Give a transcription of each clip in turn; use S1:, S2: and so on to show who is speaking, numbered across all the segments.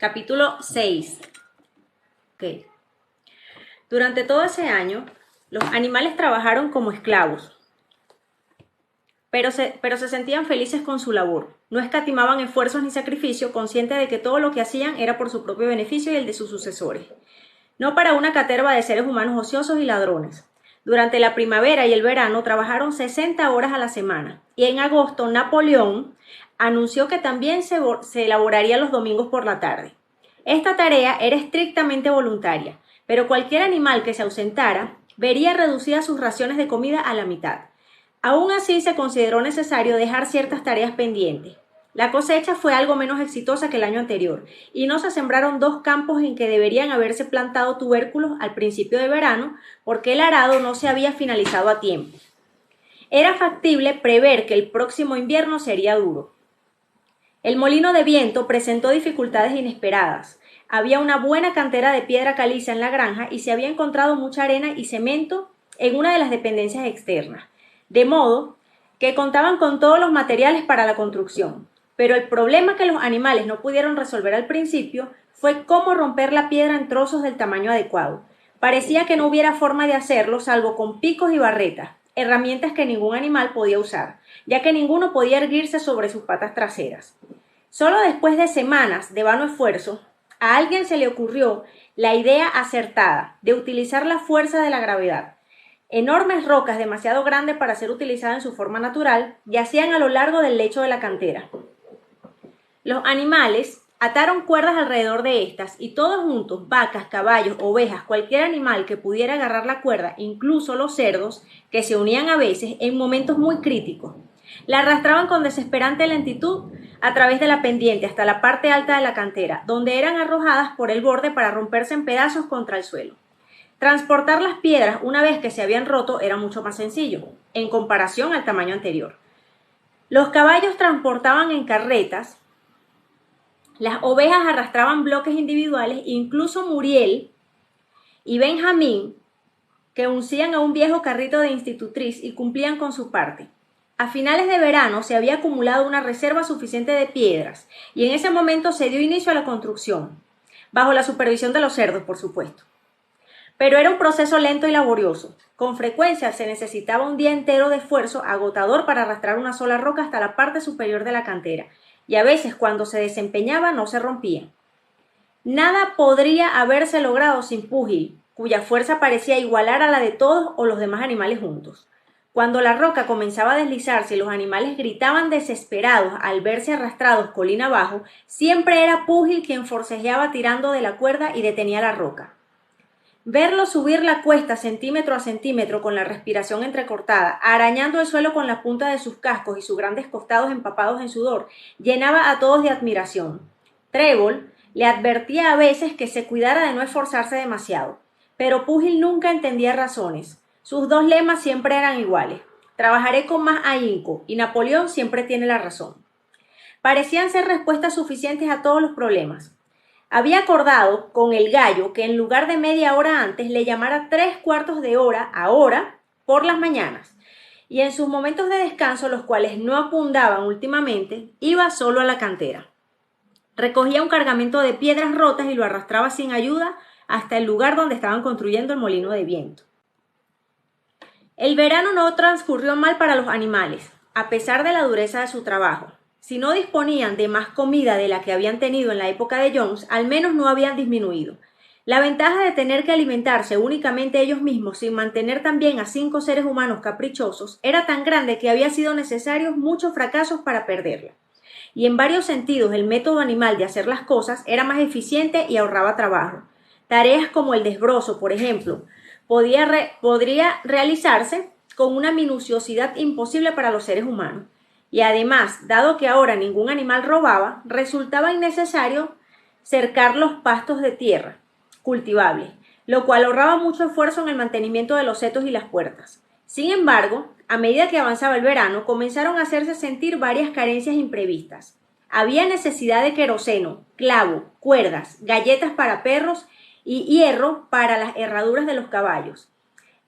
S1: Capítulo 6. Okay. Durante todo ese año, los animales trabajaron como esclavos, pero se sentían felices con su labor. No escatimaban esfuerzos ni sacrificio, conscientes de que todo lo que hacían era por su propio beneficio y el de sus sucesores. No para una caterva de seres humanos ociosos y ladrones. Durante la primavera y el verano trabajaron 60 horas a la semana, y en agosto Napoleón anunció que también se elaboraría los domingos por la tarde. Esta tarea era estrictamente voluntaria, pero cualquier animal que se ausentara vería reducidas sus raciones de comida a la mitad. Aún así, se consideró necesario dejar ciertas tareas pendientes. La cosecha fue algo menos exitosa que el año anterior, y no se sembraron 2 campos en que deberían haberse plantado tubérculos al principio de verano, porque el arado no se había finalizado a tiempo. Era factible prever que el próximo invierno sería duro. El molino de viento presentó dificultades inesperadas. Había una buena cantera de piedra caliza en la granja y se había encontrado mucha arena y cemento en una de las dependencias externas, de modo que contaban con todos los materiales para la construcción. Pero el problema que los animales no pudieron resolver al principio fue cómo romper la piedra en trozos del tamaño adecuado. Parecía que no hubiera forma de hacerlo salvo con picos y barretas, herramientas que ningún animal podía usar, ya que ninguno podía erguirse sobre sus patas traseras. Solo después de semanas de vano esfuerzo, a alguien se le ocurrió la idea acertada de utilizar la fuerza de la gravedad. Enormes rocas demasiado grandes para ser utilizadas en su forma natural yacían a lo largo del lecho de la cantera. Los animales ataron cuerdas alrededor de estas y todos juntos, vacas, caballos, ovejas, cualquier animal que pudiera agarrar la cuerda, incluso los cerdos, que se unían a veces en momentos muy críticos, la arrastraban con desesperante lentitud a través de la pendiente hasta la parte alta de la cantera, donde eran arrojadas por el borde para romperse en pedazos contra el suelo. Transportar las piedras una vez que se habían roto era mucho más sencillo, en comparación al tamaño anterior. Los caballos transportaban en carretas, las ovejas arrastraban bloques individuales, incluso Muriel y Benjamín, que uncían a un viejo carrito de institutriz y cumplían con su parte. A finales de verano se había acumulado una reserva suficiente de piedras y en ese momento se dio inicio a la construcción, bajo la supervisión de los cerdos, por supuesto. Pero era un proceso lento y laborioso. Con frecuencia se necesitaba un día entero de esfuerzo agotador para arrastrar una sola roca hasta la parte superior de la cantera, y a veces cuando se desempeñaba no se rompía. Nada podría haberse logrado sin Púgil, cuya fuerza parecía igualar a la de todos o los demás animales juntos. Cuando la roca comenzaba a deslizarse y los animales gritaban desesperados al verse arrastrados colina abajo, siempre era Púgil quien forcejeaba tirando de la cuerda y detenía la roca. Verlo subir la cuesta centímetro a centímetro con la respiración entrecortada, arañando el suelo con la punta de sus cascos y sus grandes costados empapados en sudor, llenaba a todos de admiración. Trébol le advertía a veces que se cuidara de no esforzarse demasiado, pero Púgil nunca entendía razones. Sus 2 lemas siempre eran iguales: trabajaré con más ahínco y Napoleón siempre tiene la razón. Parecían ser respuestas suficientes a todos los problemas. Había acordado con el gallo que en lugar de media hora antes le llamara 3/4 de hora ahora por las mañanas, y en sus momentos de descanso, los cuales no abundaban últimamente, iba solo a la cantera. Recogía un cargamento de piedras rotas y lo arrastraba sin ayuda hasta el lugar donde estaban construyendo el molino de viento. El verano no transcurrió mal para los animales, a pesar de la dureza de su trabajo. Si no disponían de más comida de la que habían tenido en la época de Jones, al menos no habían disminuido. La ventaja de tener que alimentarse únicamente ellos mismos sin mantener también a 5 seres humanos caprichosos era tan grande que había sido necesarios muchos fracasos para perderla. Y en varios sentidos el método animal de hacer las cosas era más eficiente y ahorraba trabajo. Tareas como el desbrozo, por ejemplo, podría realizarse con una minuciosidad imposible para los seres humanos. Y además, dado que ahora ningún animal robaba, resultaba innecesario cercar los pastos de tierra cultivables, lo cual ahorraba mucho esfuerzo en el mantenimiento de los setos y las puertas. Sin embargo, a medida que avanzaba el verano, comenzaron a hacerse sentir varias carencias imprevistas. Había necesidad de queroseno, clavo, cuerdas, galletas para perros y hierro para las herraduras de los caballos,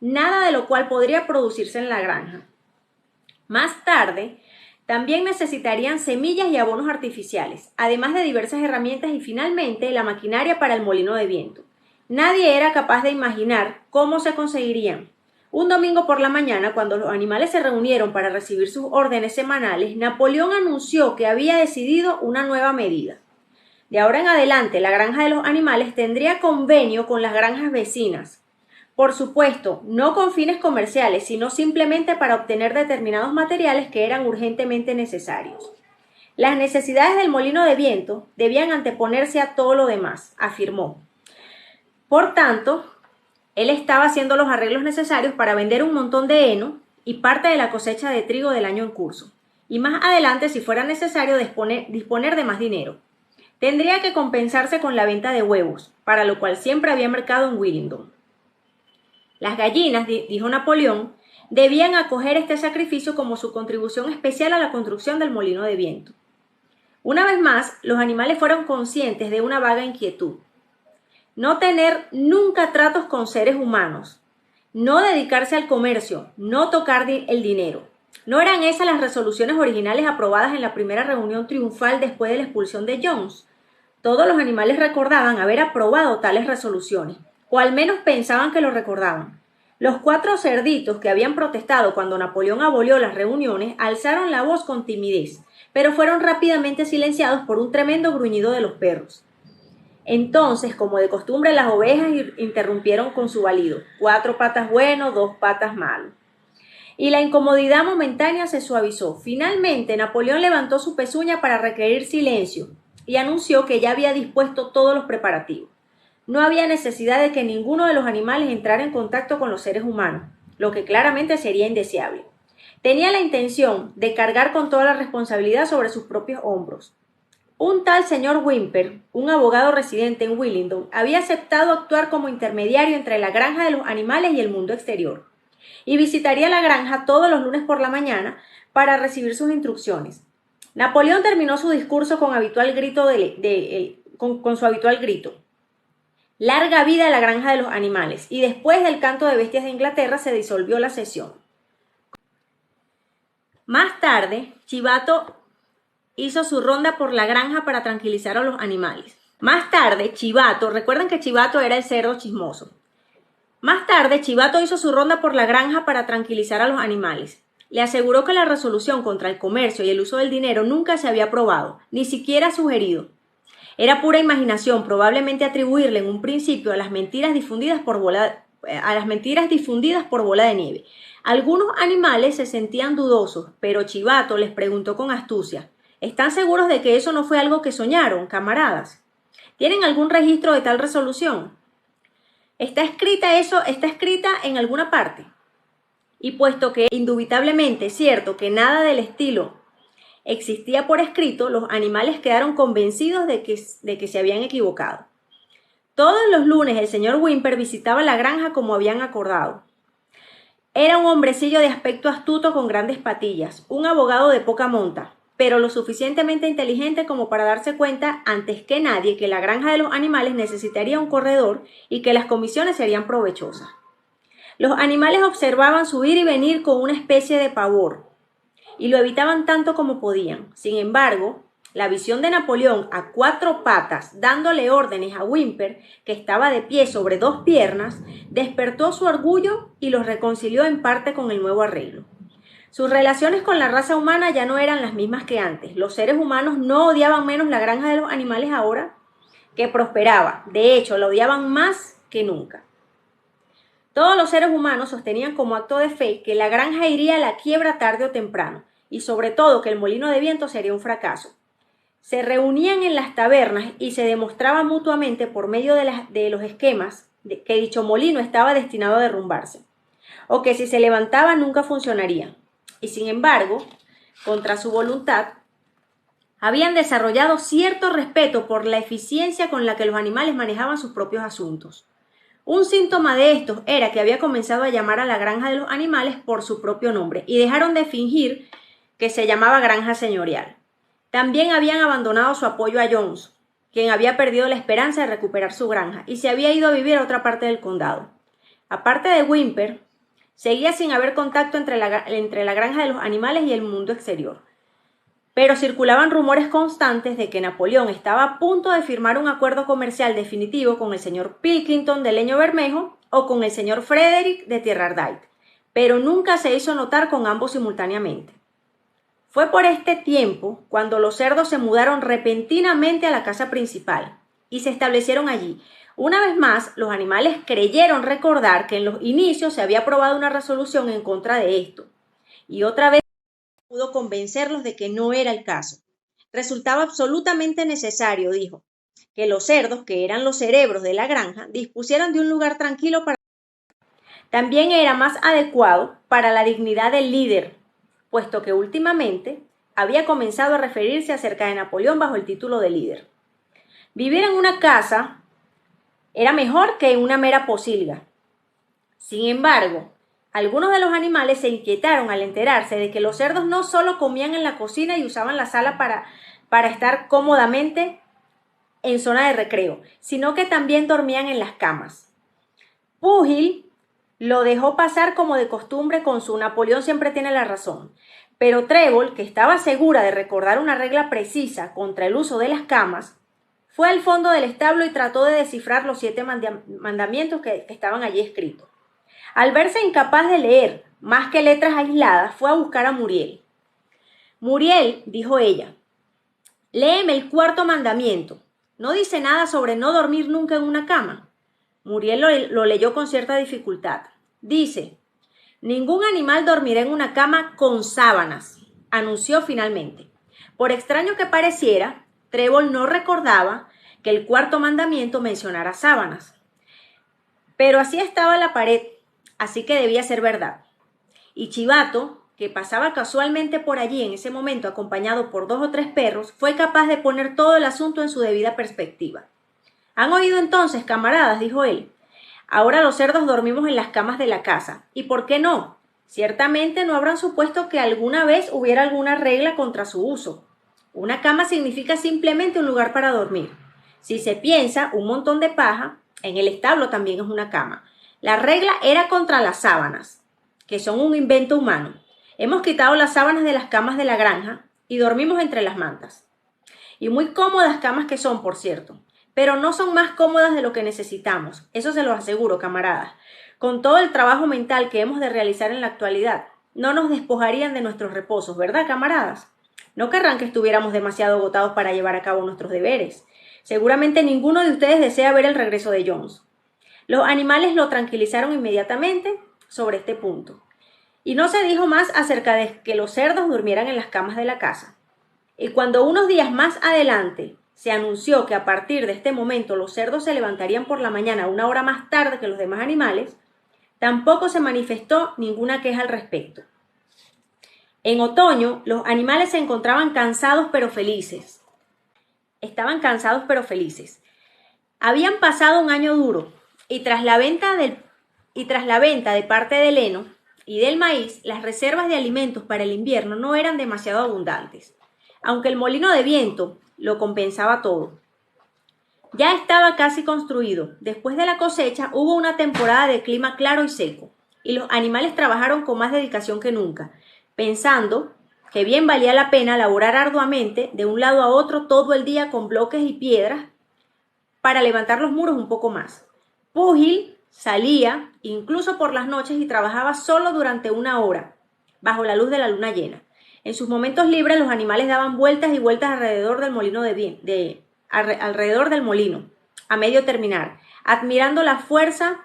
S1: nada de lo cual podría producirse en la granja. Más tarde, También necesitarían semillas y abonos artificiales, además de diversas herramientas y finalmente la maquinaria para el molino de viento. Nadie era capaz de imaginar cómo se conseguirían. Un domingo por la mañana, cuando los animales se reunieron para recibir sus órdenes semanales, Napoleón anunció que había decidido una nueva medida. De ahora en adelante, la granja de los animales tendría convenio con las granjas vecinas. Por supuesto, no con fines comerciales, sino simplemente para obtener determinados materiales que eran urgentemente necesarios. Las necesidades del molino de viento debían anteponerse a todo lo demás, afirmó. Por tanto, él estaba haciendo los arreglos necesarios para vender un montón de heno y parte de la cosecha de trigo del año en curso. Y más adelante, si fuera necesario, disponer de más dinero. Tendría que compensarse con la venta de huevos, para lo cual siempre había mercado en Willingdon. Las gallinas, dijo Napoleón, debían acoger este sacrificio como su contribución especial a la construcción del molino de viento. Una vez más, los animales fueron conscientes de una vaga inquietud. No tener nunca tratos con seres humanos, no dedicarse al comercio, no tocar el dinero. ¿No eran esas las resoluciones originales aprobadas en la primera reunión triunfal después de la expulsión de Jones? Todos los animales recordaban haber aprobado tales resoluciones, o al menos pensaban que lo recordaban. Los 4 cerditos que habían protestado cuando Napoleón abolió las reuniones alzaron la voz con timidez, pero fueron rápidamente silenciados por un tremendo gruñido de los perros. Entonces, como de costumbre, las ovejas interrumpieron con su balido: 4 patas bueno, 2 patas malo. Y la incomodidad momentánea se suavizó. Finalmente, Napoleón levantó su pezuña para requerir silencio y anunció que ya había dispuesto todos los preparativos. No había necesidad de que ninguno de los animales entrara en contacto con los seres humanos, lo que claramente sería indeseable. Tenía la intención de cargar con toda la responsabilidad sobre sus propios hombros. Un tal señor Whymper, un abogado residente en Willingdon, había aceptado actuar como intermediario entre la granja de los animales y el mundo exterior, y visitaría la granja todos los lunes por la mañana para recibir sus instrucciones. Napoleón terminó su discurso con su habitual grito: «Larga vida a la granja de los animales», y después del canto de bestias de Inglaterra se disolvió la sesión. Más tarde, Chivato hizo su ronda por la granja para tranquilizar a los animales. Recuerden que Chivato era el cerdo chismoso. Más tarde, Chivato hizo su ronda por la granja para tranquilizar a los animales. Le aseguró que la resolución contra el comercio y el uso del dinero nunca se había aprobado, ni siquiera sugerido. Era pura imaginación, probablemente atribuirle en un principio a las mentiras difundidas por bola de nieve. Algunos animales se sentían dudosos, pero Chivato les preguntó con astucia: ¿están seguros de que eso no fue algo que soñaron, camaradas? ¿Tienen algún registro de tal resolución? ¿Está escrita en alguna parte? Y puesto que indubitablemente es cierto que nada del estilo existía por escrito, los animales quedaron convencidos de que se habían equivocado. Todos los lunes el señor Whymper visitaba la granja como habían acordado. Era un hombrecillo de aspecto astuto con grandes patillas, un abogado de poca monta, pero lo suficientemente inteligente como para darse cuenta antes que nadie que la granja de los animales necesitaría un corredor y que las comisiones serían provechosas. Los animales observaban su ir y venir con una especie de pavor y lo evitaban tanto como podían. Sin embargo, la visión de Napoleón a 4 patas dándole órdenes a Whymper, que estaba de pie sobre 2 piernas, despertó su orgullo y los reconcilió en parte con el nuevo arreglo. Sus relaciones con la raza humana ya no eran las mismas que antes. Los seres humanos no odiaban menos la granja de los animales ahora que prosperaba. De hecho, la odiaban más que nunca. Todos los seres humanos sostenían como acto de fe que la granja iría a la quiebra tarde o temprano, y sobre todo que el molino de viento sería un fracaso. Se reunían en las tabernas y se demostraba mutuamente por medio de los esquemas que dicho molino estaba destinado a derrumbarse, o que si se levantaba nunca funcionaría. Y sin embargo, contra su voluntad, habían desarrollado cierto respeto por la eficiencia con la que los animales manejaban sus propios asuntos. Un síntoma de estos era que había comenzado a llamar a la granja de los animales por su propio nombre y dejaron de fingir que se llamaba granja señorial. También habían abandonado su apoyo a Jones, quien había perdido la esperanza de recuperar su granja y se había ido a vivir a otra parte del condado. Aparte de Whymper, seguía sin haber contacto entre la granja de los animales y el mundo exterior. pero circulaban rumores constantes de que Napoleón estaba a punto de firmar un acuerdo comercial definitivo con el señor Pilkington de Leño Bermejo o con el señor Frederick de Tierra Ardite, pero nunca se hizo notar con ambos simultáneamente. Fue por este tiempo cuando los cerdos se mudaron repentinamente a la casa principal y se establecieron allí. Una vez más, los animales creyeron recordar que en los inicios se había aprobado una resolución en contra de esto, y otra vez pudo convencerlos de que no era el caso. Resultaba absolutamente necesario, dijo, que los cerdos, que eran los cerebros de la granja, dispusieran de un lugar tranquilo para... También era más adecuado para la dignidad del líder, puesto que últimamente había comenzado a referirse acerca de Napoleón bajo el título de líder. Vivir en una casa era mejor que en una mera posilga. Sin embargo, algunos de los animales se inquietaron al enterarse de que los cerdos no solo comían en la cocina y usaban la sala para estar cómodamente en zona de recreo, sino que también dormían en las camas. Púgil lo dejó pasar como de costumbre con su Napoleón siempre tiene la razón, pero Trébol, que estaba segura de recordar una regla precisa contra el uso de las camas, fue al fondo del establo y trató de descifrar los 7 mandamientos que estaban allí escritos. Al verse incapaz de leer más que letras aisladas, fue a buscar a Muriel. Muriel, dijo ella, léeme el 4.º mandamiento. ¿No dice nada sobre no dormir nunca en una cama? Muriel lo leyó con cierta dificultad. Dice, ningún animal dormirá en una cama con sábanas, anunció finalmente. Por extraño que pareciera, Trébol no recordaba que el 4.º mandamiento mencionara sábanas. Pero así estaba la pared, así que debía ser verdad. Y Chivato, que pasaba casualmente por allí en ese momento acompañado por 2 o 3 perros, fue capaz de poner todo el asunto en su debida perspectiva. ¿Han oído entonces, camaradas?, dijo él. Ahora los cerdos dormimos en las camas de la casa. ¿Y por qué no? Ciertamente no habrán supuesto que alguna vez hubiera alguna regla contra su uso. Una cama significa simplemente un lugar para dormir. Si se piensa, un montón de paja, en el establo también es una cama. La regla era contra las sábanas, que son un invento humano. Hemos quitado las sábanas de las camas de la granja y dormimos entre las mantas. Y muy cómodas camas que son, por cierto. Pero no son más cómodas de lo que necesitamos, eso se los aseguro, camaradas. Con todo el trabajo mental que hemos de realizar en la actualidad, no nos despojarían de nuestros reposos, ¿verdad, camaradas? No querrán que estuviéramos demasiado agotados para llevar a cabo nuestros deberes. Seguramente ninguno de ustedes desea ver el regreso de Jones. Los animales lo tranquilizaron inmediatamente sobre este punto. Y no se dijo más acerca de que los cerdos durmieran en las camas de la casa. Y cuando unos días más adelante se anunció que a partir de este momento los cerdos se levantarían por la mañana 1 hora más tarde que los demás animales, tampoco se manifestó ninguna queja al respecto. En otoño, los animales se encontraban cansados pero felices. Estaban cansados pero felices. Habían pasado un año duro y tras la venta de parte del heno y del maíz, las reservas de alimentos para el invierno no eran demasiado abundantes, aunque el molino de viento lo compensaba todo. Ya estaba casi construido. Después de la cosecha hubo una temporada de clima claro y seco, y los animales trabajaron con más dedicación que nunca, pensando que bien valía la pena laborar arduamente de un lado a otro todo el día con bloques y piedras para levantar los muros un poco más. Púgil salía incluso por las noches y trabajaba solo durante 1 hora, bajo la luz de la luna llena. En sus momentos libres los animales daban vueltas y vueltas alrededor del molino alrededor del molino, a medio terminar, admirando la fuerza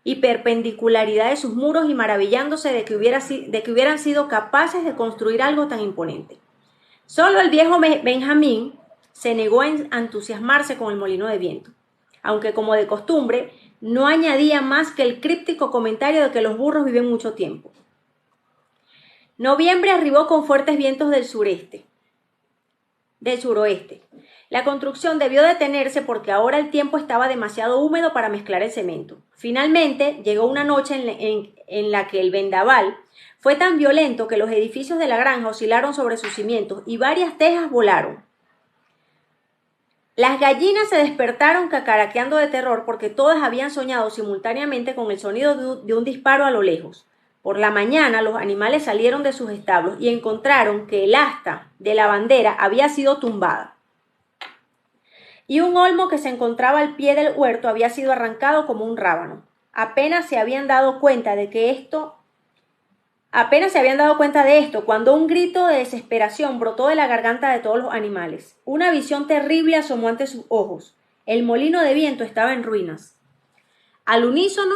S1: y perpendicularidad de sus muros y maravillándose de que hubieran sido capaces de construir algo tan imponente. Solo el viejo Benjamín se negó a entusiasmarse con el molino de viento, aunque como de costumbre no añadía más que el críptico comentario de que los burros viven mucho tiempo. Noviembre arribó con fuertes vientos del suroeste. La construcción debió detenerse porque ahora el tiempo estaba demasiado húmedo para mezclar el cemento. Finalmente llegó una noche en la que el vendaval fue tan violento que los edificios de la granja oscilaron sobre sus cimientos y varias tejas volaron. Las gallinas se despertaron cacaraqueando de terror porque todas habían soñado simultáneamente con el sonido de un disparo a lo lejos. Por la mañana los animales salieron de sus establos y encontraron que el asta de la bandera había sido tumbada. Y un olmo que se encontraba al pie del huerto había sido arrancado como un rábano. Apenas se habían dado cuenta de esto cuando un grito de desesperación brotó de la garganta de todos los animales. Una visión terrible asomó ante sus ojos. El molino de viento estaba en ruinas. Al unísono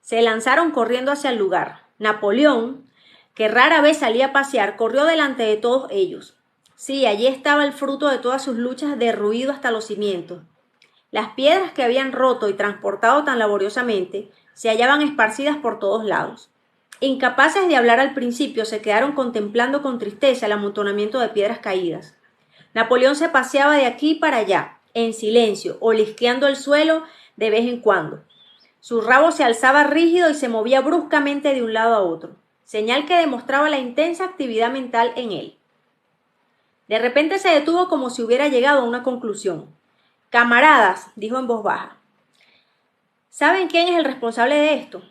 S1: se lanzaron corriendo hacia el lugar. Napoleón, que rara vez salía a pasear, corrió delante de todos ellos. Sí, allí estaba el fruto de todas sus luchas, derruido hasta los cimientos. Las piedras que habían roto y transportado tan laboriosamente se hallaban esparcidas por todos lados. Incapaces de hablar al principio, se quedaron contemplando con tristeza el amontonamiento de piedras caídas. Napoleón se paseaba de aquí para allá, en silencio, olisqueando el suelo de vez en cuando. Su rabo se alzaba rígido y se movía bruscamente de un lado a otro, señal que demostraba la intensa actividad mental en él. De repente se detuvo como si hubiera llegado a una conclusión. «Camaradas», dijo en voz baja, ¿saben quién es el responsable de esto?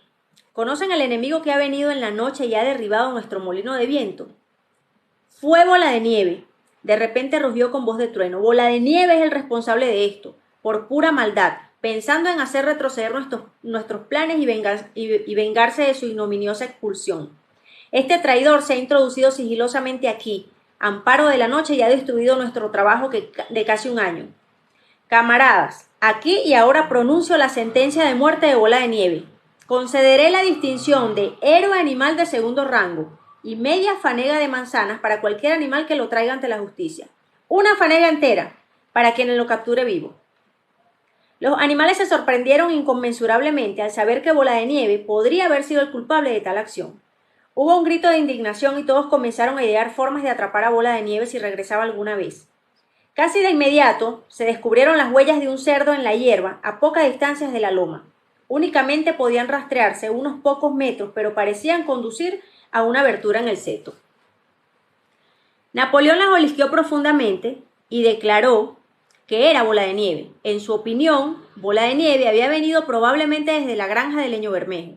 S1: ¿Conocen al enemigo que ha venido en la noche y ha derribado nuestro molino de viento? Fue Bola de Nieve. De repente rugió con voz de trueno. Bola de Nieve es el responsable de esto, por pura maldad, pensando en hacer retroceder nuestros planes y vengarse de su ignominiosa expulsión. Este traidor se ha introducido sigilosamente aquí, amparo de la noche, y ha destruido nuestro trabajo de casi un año. Camaradas, aquí y ahora pronuncio la sentencia de muerte de Bola de Nieve. Concederé la distinción de héroe animal de segundo rango y media fanega de manzanas para cualquier animal que lo traiga ante la justicia. Una fanega entera para quien lo capture vivo. Los animales se sorprendieron inconmensurablemente al saber que Bola de Nieve podría haber sido el culpable de tal acción. Hubo un grito de indignación y todos comenzaron a idear formas de atrapar a Bola de Nieve si regresaba alguna vez. Casi de inmediato se descubrieron las huellas de un cerdo en la hierba a pocas distancias de la loma. Únicamente podían rastrearse unos pocos metros, pero parecían conducir a una abertura en el seto. Napoleón las olisqueó profundamente y declaró que era Bola de Nieve. En su opinión, Bola de Nieve había venido probablemente desde la granja de Leño Bermejo.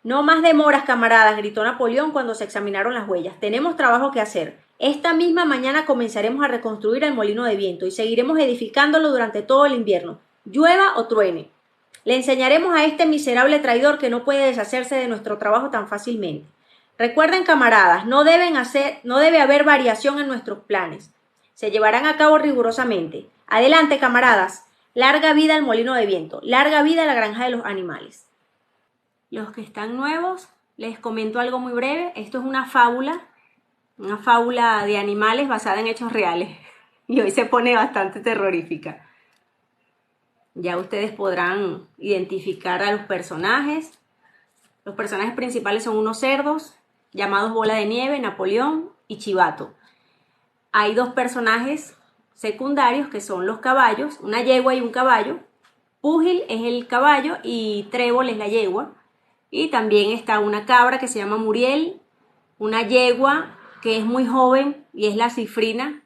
S1: «No más demoras, camaradas», gritó Napoleón cuando se examinaron las huellas. «Tenemos trabajo que hacer. Esta misma mañana comenzaremos a reconstruir el molino de viento y seguiremos edificándolo durante todo el invierno, llueva o truene. Le enseñaremos a este miserable traidor que no puede deshacerse de nuestro trabajo tan fácilmente. Recuerden, camaradas, no debe haber variación en nuestros planes. Se llevarán a cabo rigurosamente. Adelante, camaradas. Larga vida al molino de viento. Larga vida a la granja de los animales». Los que están nuevos, les comento algo muy breve. Esto es una fábula de animales basada en hechos reales. Y hoy se pone bastante terrorífica. Ya ustedes podrán identificar a los personajes. Los personajes principales son unos cerdos llamados Bola de Nieve, Napoleón y Chivato. Hay dos personajes secundarios que son los caballos, una yegua y un caballo. Púgil es el caballo y Trébol es la yegua. Y también está una cabra que se llama Muriel, una yegua que es muy joven y es la Cifrina,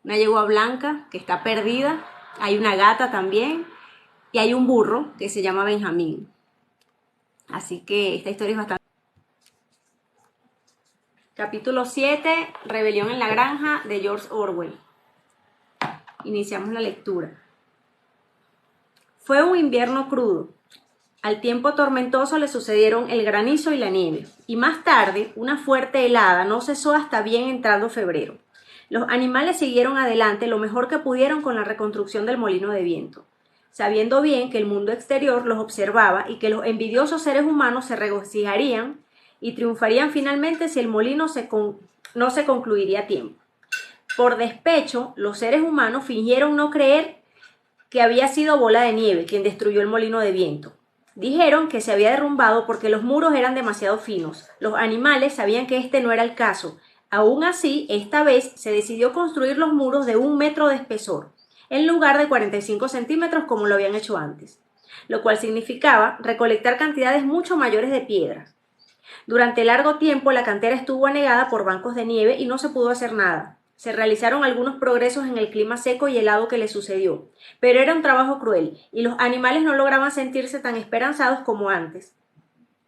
S1: una yegua blanca que está perdida. Hay una gata también y hay un burro que se llama Benjamín. Así que esta historia es bastante... Capítulo 7, Rebelión en la granja, de George Orwell. Iniciamos la lectura. Fue un invierno crudo. Al tiempo tormentoso le sucedieron el granizo y la nieve, y más tarde una fuerte helada no cesó hasta bien entrado febrero. Los animales siguieron adelante lo mejor que pudieron con la reconstrucción del molino de viento, sabiendo bien que el mundo exterior los observaba y que los envidiosos seres humanos se regocijarían y triunfarían finalmente si el molino no se concluiría a tiempo. Por despecho, los seres humanos fingieron no creer que había sido Bola de Nieve quien destruyó el molino de viento. Dijeron que se había derrumbado porque los muros eran demasiado finos. Los animales sabían que este no era el caso. Aún así, esta vez se decidió construir los muros de 1 metro de espesor, en lugar de 45 centímetros como lo habían hecho antes, lo cual significaba recolectar cantidades mucho mayores de piedras. Durante largo tiempo la cantera estuvo anegada por bancos de nieve y no se pudo hacer nada. Se realizaron algunos progresos en el clima seco y helado que le sucedió, pero era un trabajo cruel y los animales no lograban sentirse tan esperanzados como antes.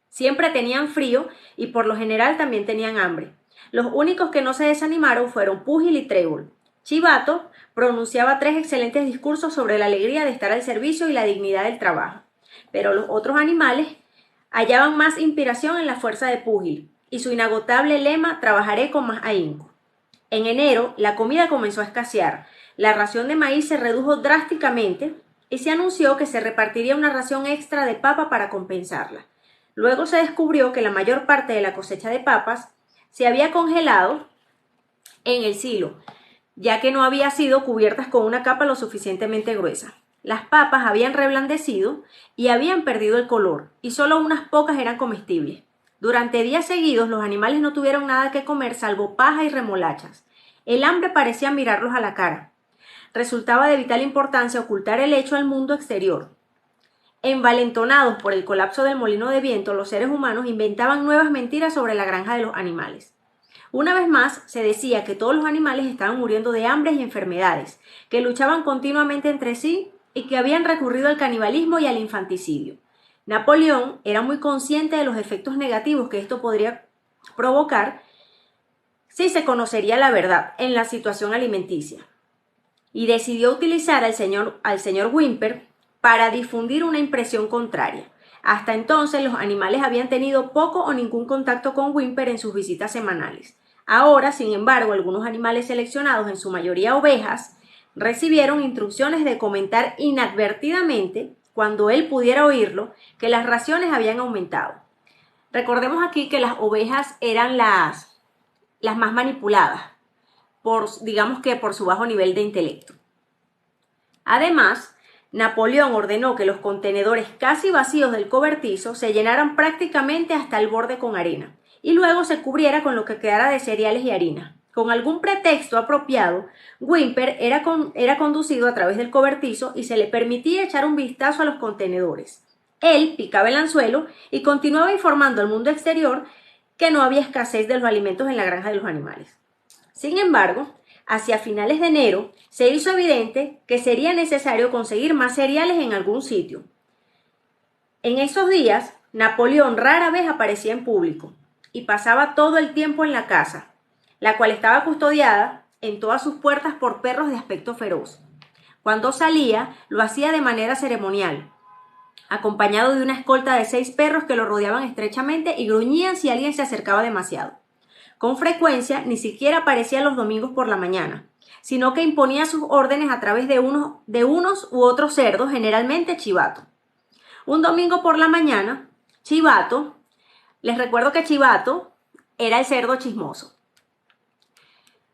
S1: Siempre tenían frío y por lo general también tenían hambre. Los únicos que no se desanimaron fueron Púgil y Trébol. Chivato pronunciaba 3 excelentes discursos sobre la alegría de estar al servicio y la dignidad del trabajo. Pero los otros animales hallaban más inspiración en la fuerza de Púgil y su inagotable lema «Trabajaré con más ahínco». En enero, la comida comenzó a escasear. La ración de maíz se redujo drásticamente y se anunció que se repartiría una ración extra de papa para compensarla. Luego se descubrió que la mayor parte de la cosecha de papas se había congelado en el silo, ya que no había sido cubiertas con una capa lo suficientemente gruesa. Las papas habían reblandecido y habían perdido el color, y solo unas pocas eran comestibles. Durante días seguidos los animales no tuvieron nada que comer salvo paja y remolachas. El hambre parecía mirarlos a la cara. Resultaba de vital importancia ocultar el hecho al mundo exterior. Envalentonados por el colapso del molino de viento, los seres humanos inventaban nuevas mentiras sobre la granja de los animales. Una vez más, se decía que todos los animales estaban muriendo de hambre y enfermedades, que luchaban continuamente entre sí y que habían recurrido al canibalismo y al infanticidio. Napoleón era muy consciente de los efectos negativos que esto podría provocar si se conocería la verdad en la situación alimenticia, y decidió utilizar al señor Whymper para difundir una impresión contraria. Hasta entonces los animales habían tenido poco o ningún contacto con Whymper en sus visitas semanales. Ahora, sin embargo, algunos animales seleccionados, en su mayoría ovejas, recibieron instrucciones de comentar inadvertidamente, cuando él pudiera oírlo, que las raciones habían aumentado. Recordemos aquí que las ovejas eran las más manipuladas, digamos que por su bajo nivel de intelecto. Además, Napoleón ordenó que los contenedores casi vacíos del cobertizo se llenaran prácticamente hasta el borde con arena y luego se cubriera con lo que quedara de cereales y harina. Con algún pretexto apropiado, Whymper era conducido a través del cobertizo y se le permitía echar un vistazo a los contenedores. Él picaba el anzuelo y continuaba informando al mundo exterior que no había escasez de los alimentos en la granja de los animales. Sin embargo, hacia finales de enero se hizo evidente que sería necesario conseguir más cereales en algún sitio. En esos días, Napoleón rara vez aparecía en público y pasaba todo el tiempo en la casa, la cual estaba custodiada en todas sus puertas por perros de aspecto feroz. Cuando salía, lo hacía de manera ceremonial, acompañado de una escolta de 6 perros que lo rodeaban estrechamente y gruñían si alguien se acercaba demasiado. Con frecuencia, ni siquiera aparecía los domingos por la mañana, sino que imponía sus órdenes a través de unos u otros cerdos, generalmente Chivato. Un domingo por la mañana, Chivato, les recuerdo que Chivato era el cerdo chismoso.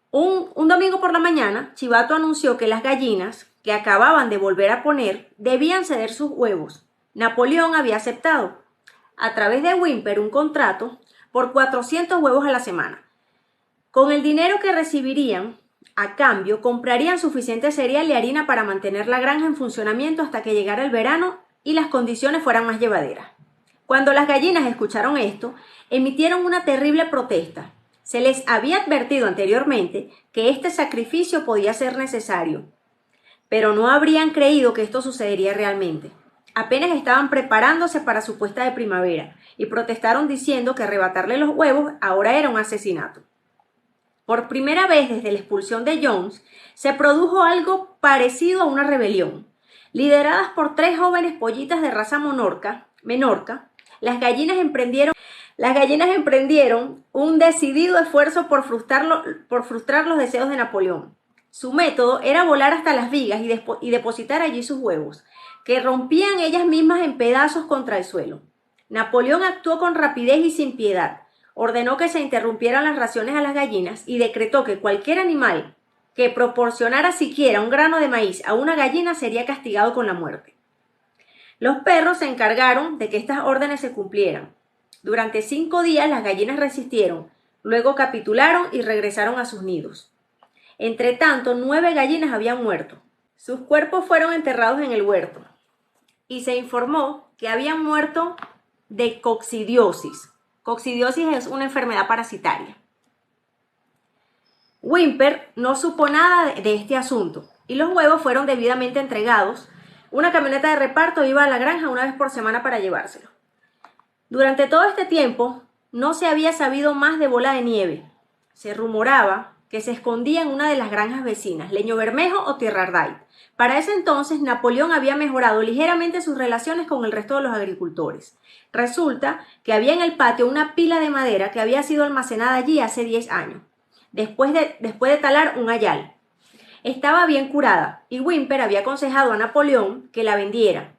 S1: Un domingo por la mañana, Chivato anunció que las gallinas, que acababan de volver a poner, debían ceder sus huevos. Napoleón había aceptado, a través de Whymper, un contrato por 400 huevos a la semana. Con el dinero que recibirían, a cambio, comprarían suficiente cereal y harina para mantener la granja en funcionamiento hasta que llegara el verano y las condiciones fueran más llevaderas. Cuando las gallinas escucharon esto, emitieron una terrible protesta. Se les había advertido anteriormente que este sacrificio podía ser necesario, pero no habrían creído que esto sucedería realmente. Apenas estaban preparándose para su puesta de primavera y protestaron diciendo que arrebatarle los huevos ahora era un asesinato. Por primera vez desde la expulsión de Jones, se produjo algo parecido a una rebelión. Lideradas por 3 jóvenes pollitas de raza menorca, las gallinas emprendieron un decidido esfuerzo por frustrar los deseos de Napoleón. Su método era volar hasta las vigas y depositar allí sus huevos, que rompían ellas mismas en pedazos contra el suelo. Napoleón actuó con rapidez y sin piedad. Ordenó que se interrumpieran las raciones a las gallinas y decretó que cualquier animal que proporcionara siquiera un grano de maíz a una gallina sería castigado con la muerte. Los perros se encargaron de que estas órdenes se cumplieran. Durante 5 días las gallinas resistieron, luego capitularon y regresaron a sus nidos. Entretanto, 9 gallinas habían muerto. Sus cuerpos fueron enterrados en el huerto y se informó que habían muerto de coccidiosis. Coccidiosis es una enfermedad parasitaria. Whymper no supo nada de este asunto y los huevos fueron debidamente entregados. Una camioneta de reparto iba a la granja una vez por semana para llevárselos. Durante todo este tiempo no se había sabido más de Bola de Nieve. Se rumoraba que se escondía en una de las granjas vecinas, Leño Bermejo o Tierra Arday. Para ese entonces, Napoleón había mejorado ligeramente sus relaciones con el resto de los agricultores. Resulta que había en el patio una pila de madera que había sido almacenada allí hace 10 años, después de talar un hayal. Estaba bien curada y Whymper había aconsejado a Napoleón que la vendiera.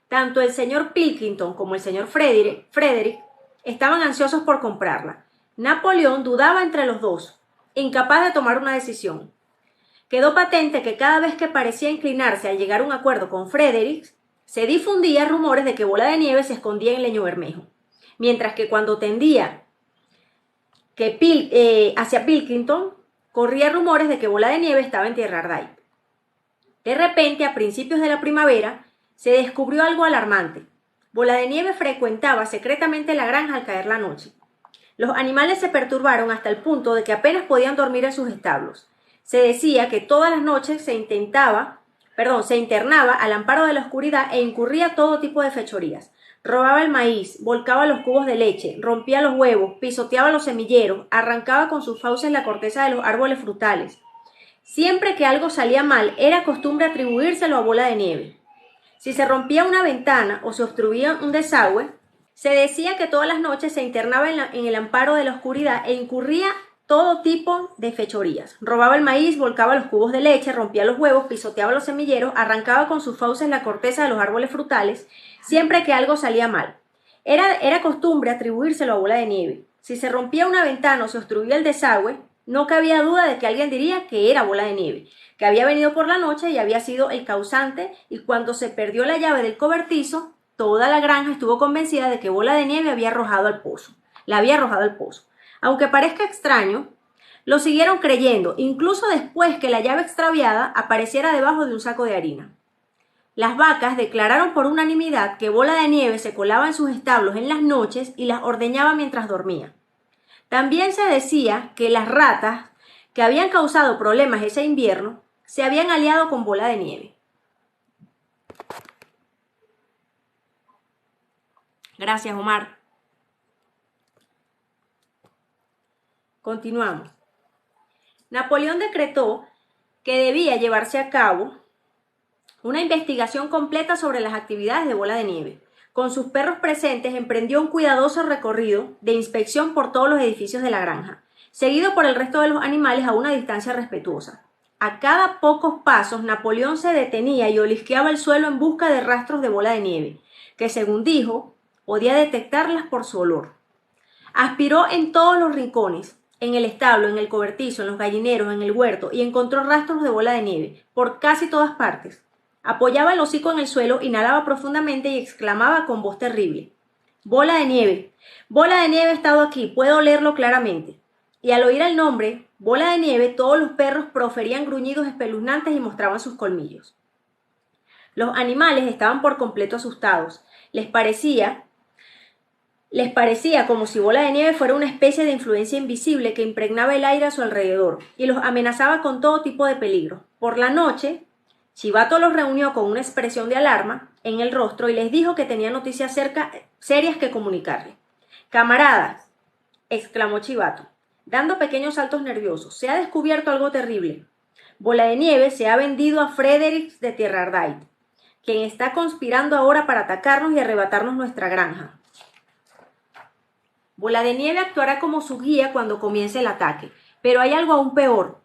S1: Tanto el señor Pilkington como el señor Frederick estaban ansiosos por comprarla. Napoleón dudaba entre los dos, incapaz de tomar una decisión. Quedó patente que cada vez que parecía inclinarse al llegar a un acuerdo con Frederick, se difundían rumores de que Bola de Nieve se escondía en Leño Bermejo, mientras que cuando tendía hacia Pilkington, corría rumores de que Bola de Nieve estaba en Tierra Arday. De repente, a principios de la primavera, se descubrió algo alarmante. Bola de Nieve frecuentaba secretamente la granja al caer la noche. Los animales se perturbaron hasta el punto de que apenas podían dormir en sus establos. Se decía que todas las noches se internaba al amparo de la oscuridad e incurría todo tipo de fechorías. Robaba el maíz, volcaba los cubos de leche, rompía los huevos, pisoteaba los semilleros, arrancaba con sus fauces la corteza de los árboles frutales. Siempre que algo salía mal, era costumbre atribuírselo a Bola de Nieve. Si se rompía una ventana o se obstruía un desagüe, se decía que todas las noches se internaba en el amparo de la oscuridad e incurría todo tipo de fechorías. Robaba el maíz, volcaba los cubos de leche, rompía los huevos, pisoteaba los semilleros, arrancaba con sus fauces la corteza de los árboles frutales, siempre que algo salía mal. Era costumbre atribuírselo a Bola de Nieve. Si se rompía una ventana o se obstruía el desagüe, no cabía duda de que alguien diría que era Bola de Nieve, que había venido por la noche y había sido el causante, y cuando se perdió la llave del cobertizo, toda la granja estuvo convencida de que Bola de Nieve la había arrojado al pozo. Aunque parezca extraño, lo siguieron creyendo, incluso después que la llave extraviada apareciera debajo de un saco de harina. Las vacas declararon por unanimidad que Bola de Nieve se colaba en sus establos en las noches y las ordeñaba mientras dormía. También se decía que las ratas, que habían causado problemas ese invierno, se habían aliado con Bola de Nieve. Gracias, Omar. Continuamos. Napoleón decretó que debía llevarse a cabo una investigación completa sobre las actividades de Bola de Nieve. Con sus perros presentes, emprendió un cuidadoso recorrido de inspección por todos los edificios de la granja, seguido por el resto de los animales a una distancia respetuosa. A cada pocos pasos, Napoleón se detenía y olisqueaba el suelo en busca de rastros de Bola de Nieve, que según dijo, podía detectarlas por su olor. Aspiró en todos los rincones, en el establo, en el cobertizo, en los gallineros, en el huerto, y encontró rastros de Bola de Nieve por casi todas partes. Apoyaba el hocico en el suelo, inhalaba profundamente y exclamaba con voz terrible: Bola de Nieve ha estado aquí, puedo olerlo claramente. Y al oír el nombre, Bola de Nieve, todos los perros proferían gruñidos espeluznantes y mostraban sus colmillos. Los animales estaban por completo asustados. Les parecía como si Bola de Nieve fuera una especie de influencia invisible que impregnaba el aire a su alrededor y los amenazaba con todo tipo de peligro. Por la noche, Chivato los reunió con una expresión de alarma en el rostro y les dijo que tenía noticias serias que comunicarle. «Camaradas», exclamó Chivato, dando pequeños saltos nerviosos, «se ha descubierto algo terrible. Bola de Nieve se ha vendido a Frederick de Tierra Arday, quien está conspirando ahora para atacarnos y arrebatarnos nuestra granja. Bola de Nieve actuará como su guía cuando comience el ataque, pero hay algo aún peor.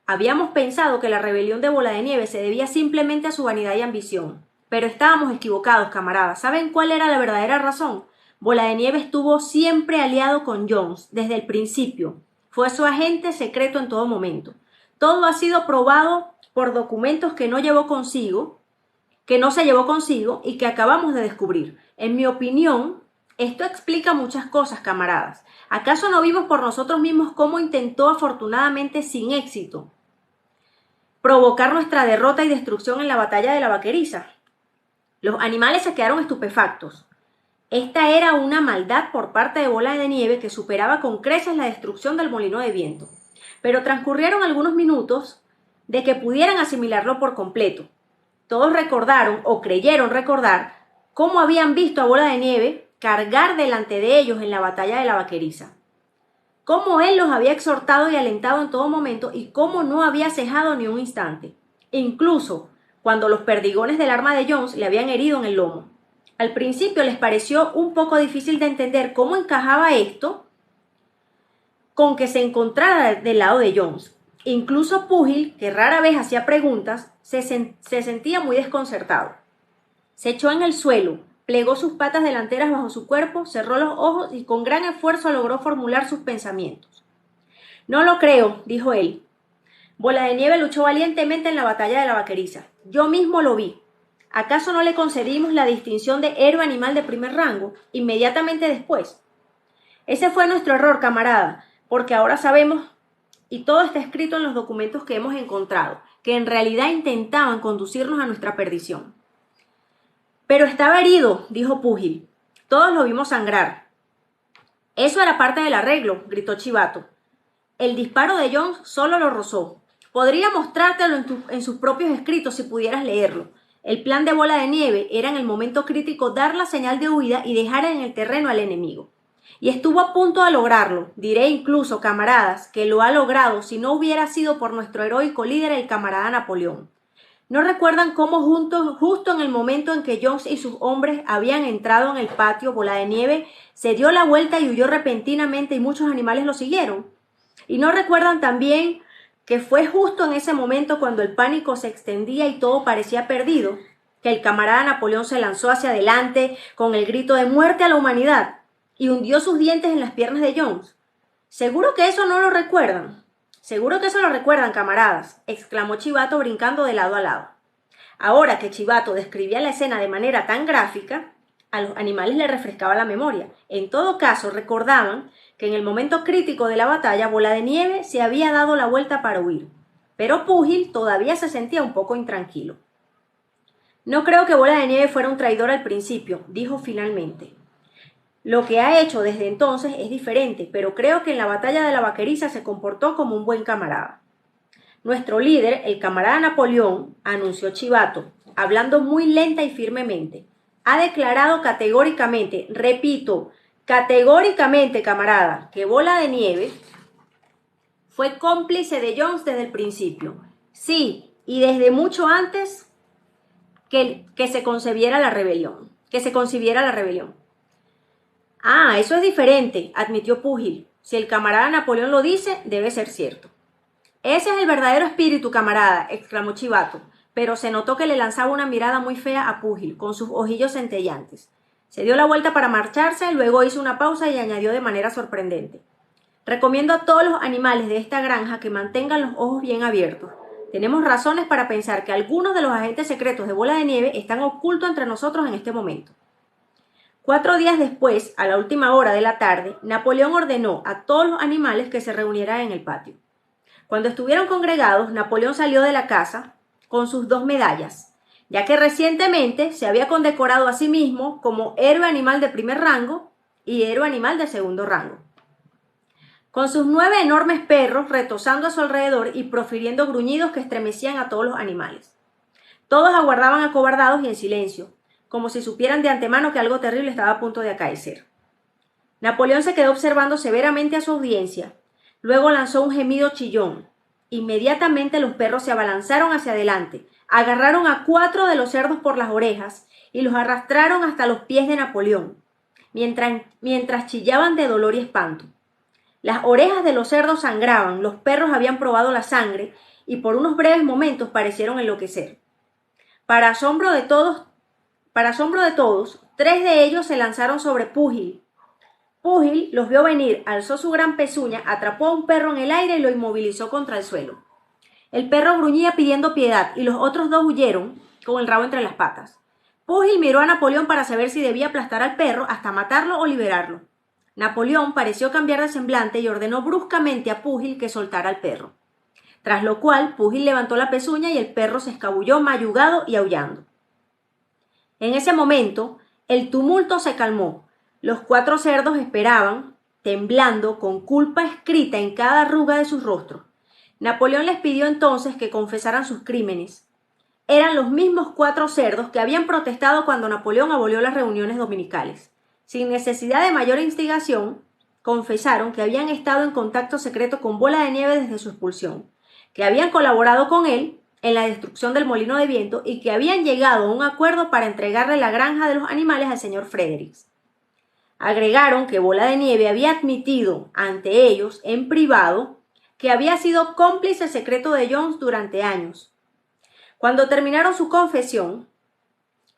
S1: Habíamos pensado que la rebelión de Bola de Nieve se debía simplemente a su vanidad y ambición, pero estábamos equivocados, camaradas. ¿Saben cuál era la verdadera razón? Bola de Nieve estuvo siempre aliado con Jones desde el principio. Fue su agente secreto en todo momento. Todo ha sido probado por documentos que no se llevó consigo y que acabamos de descubrir. En mi opinión, esto explica muchas cosas, camaradas. ¿Acaso no vimos por nosotros mismos cómo intentó, afortunadamente sin éxito, provocar nuestra derrota y destrucción en la batalla de la Vaqueriza? Los animales se quedaron estupefactos. Esta era una maldad por parte de Bola de Nieve que superaba con creces la destrucción del molino de viento. Pero transcurrieron algunos minutos de que pudieran asimilarlo por completo. Todos recordaron o creyeron recordar cómo habían visto a Bola de Nieve cargar delante de ellos en la batalla de la Vaqueriza. Cómo él los había exhortado y alentado en todo momento y cómo no había cejado ni un instante, incluso cuando los perdigones del arma de Jones le habían herido en el lomo. Al principio les pareció un poco difícil de entender cómo encajaba esto con que se encontrara del lado de Jones. Incluso Púgil, que rara vez hacía preguntas, se sentía muy desconcertado. Se echó en el suelo, plegó sus patas delanteras bajo su cuerpo, cerró los ojos y con gran esfuerzo logró formular sus pensamientos. No lo creo, dijo él. Bola de Nieve luchó valientemente en la batalla de la Vaqueriza. Yo mismo lo vi. ¿Acaso no le concedimos la distinción de héroe animal de primer rango inmediatamente después? Ese fue nuestro error, camarada, porque ahora sabemos, y todo está escrito en los documentos que hemos encontrado, que en realidad intentaban conducirnos a nuestra perdición. Pero estaba herido, dijo Púgil. Todos lo vimos sangrar. Eso era parte del arreglo, gritó Chivato. El disparo de Jones solo lo rozó. Podría mostrártelo en sus propios escritos si pudieras leerlo. El plan de Bola de Nieve era en el momento crítico dar la señal de huida y dejar en el terreno al enemigo. Y estuvo a punto de lograrlo. Diré incluso, camaradas, que lo ha logrado si no hubiera sido por nuestro heroico líder, el camarada Napoleón. ¿No recuerdan cómo justo en el momento en que Jones y sus hombres habían entrado en el patio, Bola de Nieve se dio la vuelta y huyó repentinamente y muchos animales lo siguieron? ¿Y no recuerdan también que fue justo en ese momento cuando el pánico se extendía y todo parecía perdido, que el camarada Napoleón se lanzó hacia adelante con el grito de muerte a la humanidad y hundió sus dientes en las piernas de Jones? ¿Seguro que eso no lo recuerdan? Seguro que eso lo recuerdan, camaradas, exclamó Chivato brincando de lado a lado. Ahora que Chivato describía la escena de manera tan gráfica, a los animales les refrescaba la memoria. En todo caso, recordaban que en el momento crítico de la batalla, Bola de Nieve se había dado la vuelta para huir, pero Púgil todavía se sentía un poco intranquilo. No creo que Bola de Nieve fuera un traidor al principio, dijo finalmente. Lo que ha hecho desde entonces es diferente, pero creo que en la batalla de la Vaqueriza se comportó como un buen camarada. Nuestro líder, el camarada Napoleón, anunció Chivato, hablando muy lenta y firmemente, ha declarado categóricamente, repito, categóricamente, camarada, que Bola de Nieve fue cómplice de Jones desde el principio. Sí, y desde mucho antes que se concibiera la rebelión. Ah, eso es diferente, admitió Púgil. Si el camarada Napoleón lo dice, debe ser cierto. Ese es el verdadero espíritu, camarada, exclamó Chivato, pero se notó que le lanzaba una mirada muy fea a Púgil, con sus ojillos centellantes. Se dio la vuelta para marcharse, luego hizo una pausa y añadió de manera sorprendente. Recomiendo a todos los animales de esta granja que mantengan los ojos bien abiertos. Tenemos razones para pensar que algunos de los agentes secretos de Bola de Nieve están ocultos entre nosotros en este momento. 4 días después, a la última hora de la tarde, Napoleón ordenó a todos los animales que se reunieran en el patio. Cuando estuvieron congregados, Napoleón salió de la casa con sus 2 medallas, ya que recientemente se había condecorado a sí mismo como héroe animal de primer rango y héroe animal de segundo rango. Con sus 9 enormes perros retozando a su alrededor y profiriendo gruñidos que estremecían a todos los animales. Todos aguardaban acobardados y en silencio, como si supieran de antemano que algo terrible estaba a punto de acaecer. Napoleón se quedó observando severamente a su audiencia, luego lanzó un gemido chillón. Inmediatamente los perros se abalanzaron hacia adelante, agarraron a 4 de los cerdos por las orejas y los arrastraron hasta los pies de Napoleón, mientras chillaban de dolor y espanto. Las orejas de los cerdos sangraban, los perros habían probado la sangre y por unos breves momentos parecieron enloquecer. Para asombro de todos, 3 de ellos se lanzaron sobre Púgil. Púgil los vio venir, alzó su gran pezuña, atrapó a un perro en el aire y lo inmovilizó contra el suelo. El perro gruñía pidiendo piedad y los otros 2 huyeron con el rabo entre las patas. Púgil miró a Napoleón para saber si debía aplastar al perro hasta matarlo o liberarlo. Napoleón pareció cambiar de semblante y ordenó bruscamente a Púgil que soltara al perro. Tras lo cual, Púgil levantó la pezuña y el perro se escabulló mayugado y aullando. En ese momento, el tumulto se calmó. Los 4 cerdos esperaban, temblando, con culpa escrita en cada arruga de sus rostros. Napoleón les pidió entonces que confesaran sus crímenes. Eran los mismos 4 cerdos que habían protestado cuando Napoleón abolió las reuniones dominicales. sin necesidad de mayor instigación, confesaron que habían estado en contacto secreto con Bola de Nieve desde su expulsión, que habían colaborado con él en la destrucción del molino de viento y que habían llegado a un acuerdo para entregarle la granja de los animales al señor Fredericks. Agregaron que Bola de Nieve había admitido ante ellos, en privado, que había sido cómplice secreto de Jones durante años. Cuando terminaron su confesión,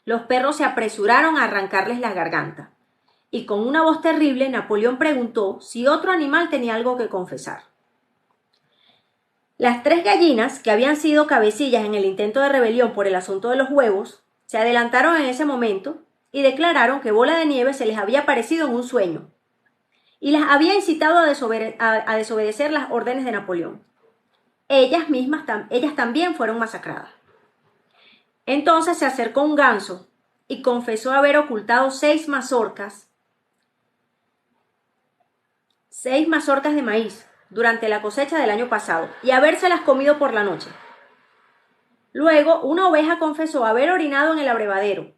S1: los perros se apresuraron a arrancarles la garganta, y con una voz terrible Napoleón preguntó si otro animal tenía algo que confesar. Las 3 gallinas, que habían sido cabecillas en el intento de rebelión por el asunto de los huevos, se adelantaron en ese momento y declararon que Bola de Nieve se les había aparecido en un sueño y las había incitado a desobedecer las órdenes de Napoleón. Ellas también fueron masacradas. Entonces se acercó un ganso y confesó haber ocultado 6 mazorcas de maíz durante la cosecha del año pasado y habérselas comido por la noche. Luego, una oveja confesó haber orinado en el abrevadero,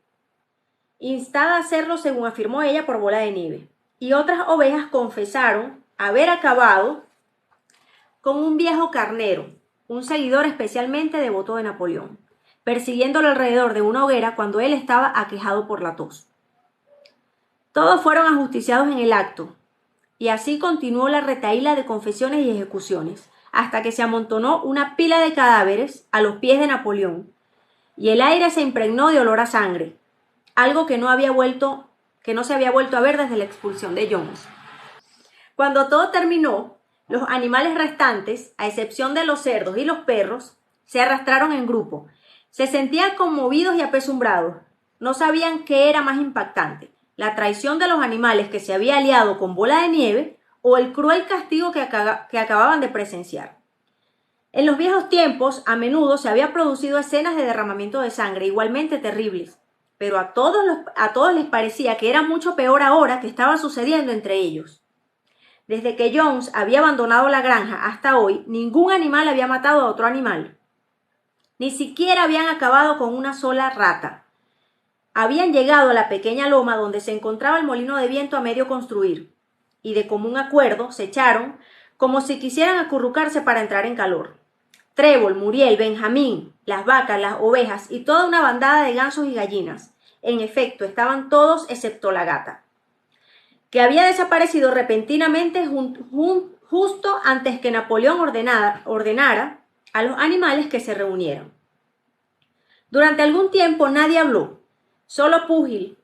S1: instada a hacerlo según afirmó ella por Bola de Nieve, y otras ovejas confesaron haber acabado con un viejo carnero, un seguidor especialmente devoto de Napoleón, persiguiéndolo alrededor de una hoguera cuando él estaba aquejado por la tos. Todos fueron ajusticiados en el acto, y así continuó la retahíla de confesiones y ejecuciones, hasta que se amontonó una pila de cadáveres a los pies de Napoleón, y el aire se impregnó de olor a sangre, algo que no se había vuelto a ver desde la expulsión de Jones. Cuando todo terminó, los animales restantes, a excepción de los cerdos y los perros, se arrastraron en grupo. Se sentían conmovidos y apesumbrados. No sabían qué era más impactante, la traición de los animales que se había aliado con Bola de Nieve o el cruel castigo que acababan de presenciar. En los viejos tiempos, a menudo se habían producido escenas de derramamiento de sangre igualmente terribles, pero a todos les parecía que era mucho peor ahora que estaba sucediendo entre ellos. Desde que Jones había abandonado la granja hasta hoy, ningún animal había matado a otro animal. Ni siquiera habían acabado con una sola rata. Habían llegado a la pequeña loma donde se encontraba el molino de viento a medio construir, y de común acuerdo se echaron como si quisieran acurrucarse para entrar en calor. Trébol, Muriel, Benjamín, las vacas, las ovejas y toda una bandada de gansos y gallinas. En efecto, estaban todos excepto la gata, que había desaparecido repentinamente justo antes que Napoleón ordenara a los animales que se reunieran. Durante algún tiempo nadie habló. Solo Púgil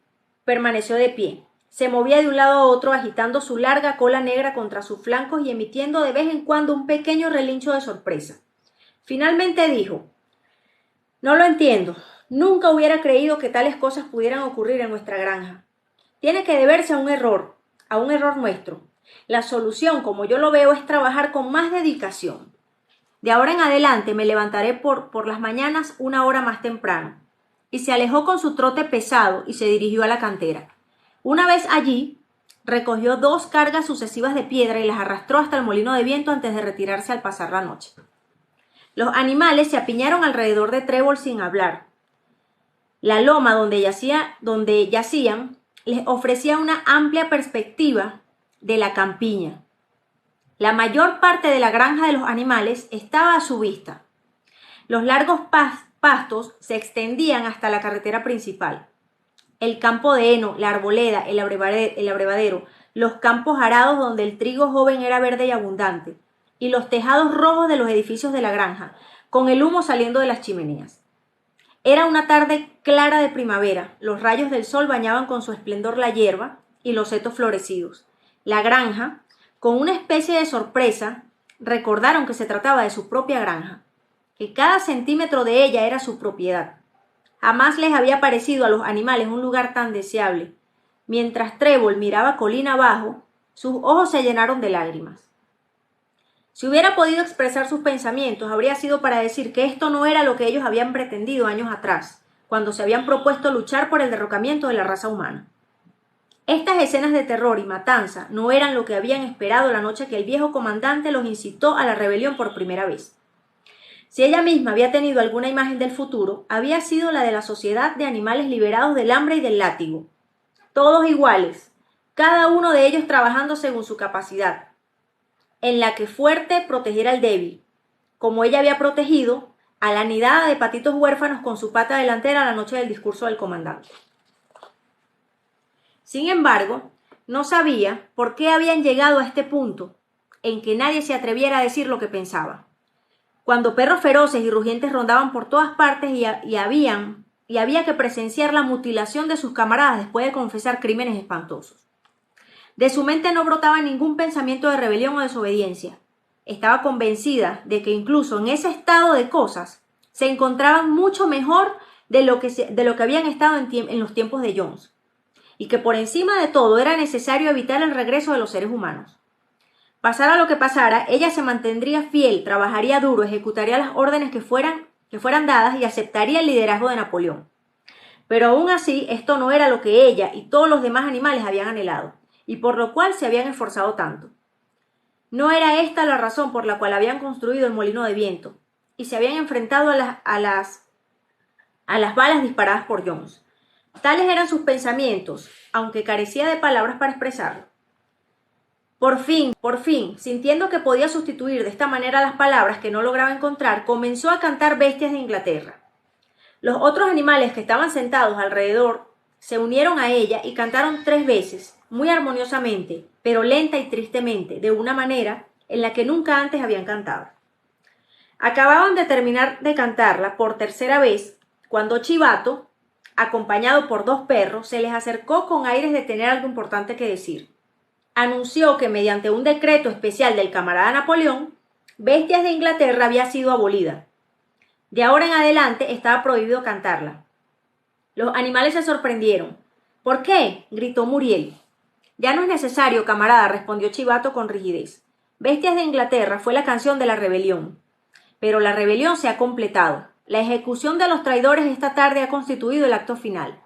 S1: permaneció de pie. Se movía de un lado a otro agitando su larga cola negra contra sus flancos y emitiendo de vez en cuando un pequeño relincho de sorpresa. Finalmente dijo: «No lo entiendo. Nunca hubiera creído que tales cosas pudieran ocurrir en nuestra granja. Tiene que deberse a un error nuestro. La solución, como yo lo veo, es trabajar con más dedicación. De ahora en adelante me levantaré por las mañanas 1 hora más temprano». Y se alejó con su trote pesado y se dirigió a la cantera. Una vez allí, recogió 2 cargas sucesivas de piedra y las arrastró hasta el molino de viento antes de retirarse al pasar la noche. Los animales se apiñaron alrededor de Trébol sin hablar. La loma donde yacían les ofrecía una amplia perspectiva de la campiña. La mayor parte de la granja de los animales estaba a su vista. Los largos pastos se extendían hasta la carretera principal. El campo de heno, la arboleda, el abrevadero, los campos arados donde el trigo joven era verde y abundante, y los tejados rojos de los edificios de la granja, con el humo saliendo de las chimeneas. Era una tarde clara de primavera. Los rayos del sol bañaban con su esplendor la hierba y los setos florecidos. La granja, con una especie de sorpresa, recordaron que se trataba de su propia granja, que cada centímetro de ella era su propiedad. Jamás les había parecido a los animales un lugar tan deseable. Mientras Trébol miraba colina abajo, sus ojos se llenaron de lágrimas. Si hubiera podido expresar sus pensamientos, habría sido para decir que esto no era lo que ellos habían pretendido años atrás, cuando se habían propuesto luchar por el derrocamiento de la raza humana. Estas escenas de terror y matanza no eran lo que habían esperado la noche que el viejo comandante los incitó a la rebelión por primera vez. Si ella misma había tenido alguna imagen del futuro, había sido la de la sociedad de animales liberados del hambre y del látigo. Todos iguales, cada uno de ellos trabajando según su capacidad, en la que fuerte protegiera al débil, como ella había protegido a la nidada de patitos huérfanos con su pata delantera la noche del discurso del comandante. Sin embargo, no sabía por qué habían llegado a este punto en que nadie se atreviera a decir lo que pensaba. Cuando perros feroces y rugientes rondaban por todas partes y había que presenciar la mutilación de sus camaradas después de confesar crímenes espantosos. De su mente no brotaba ningún pensamiento de rebelión o desobediencia. Estaba convencida de que incluso en ese estado de cosas se encontraban mucho mejor de lo que habían estado en los tiempos de Jones, y que por encima de todo era necesario evitar el regreso de los seres humanos. Pasara lo que pasara, ella se mantendría fiel, trabajaría duro, ejecutaría las órdenes que fueran dadas y aceptaría el liderazgo de Napoleón. Pero aún así, esto no era lo que ella y todos los demás animales habían anhelado, y por lo cual se habían esforzado tanto. No era esta la razón por la cual habían construido el molino de viento, y se habían enfrentado a las balas disparadas por Jones. Tales eran sus pensamientos, aunque carecía de palabras para expresarlo. Por fin, sintiendo que podía sustituir de esta manera las palabras que no lograba encontrar, comenzó a cantar Bestias de Inglaterra. Los otros animales que estaban sentados alrededor se unieron a ella y cantaron 3 veces, muy armoniosamente, pero lenta y tristemente, de una manera en la que nunca antes habían cantado. Acababan de terminar de cantarla por 3ª vez, cuando Chivato, acompañado por 2 perros, se les acercó con aires de tener algo importante que decir. Anunció que mediante un decreto especial del camarada Napoleón, Bestias de Inglaterra había sido abolida. De ahora en adelante estaba prohibido cantarla. Los animales se sorprendieron. ¿Por qué?, gritó Muriel. Ya no es necesario, camarada, respondió Chivato con rigidez. Bestias de Inglaterra fue la canción de la rebelión. Pero la rebelión se ha completado. La ejecución de los traidores esta tarde ha constituido el acto final.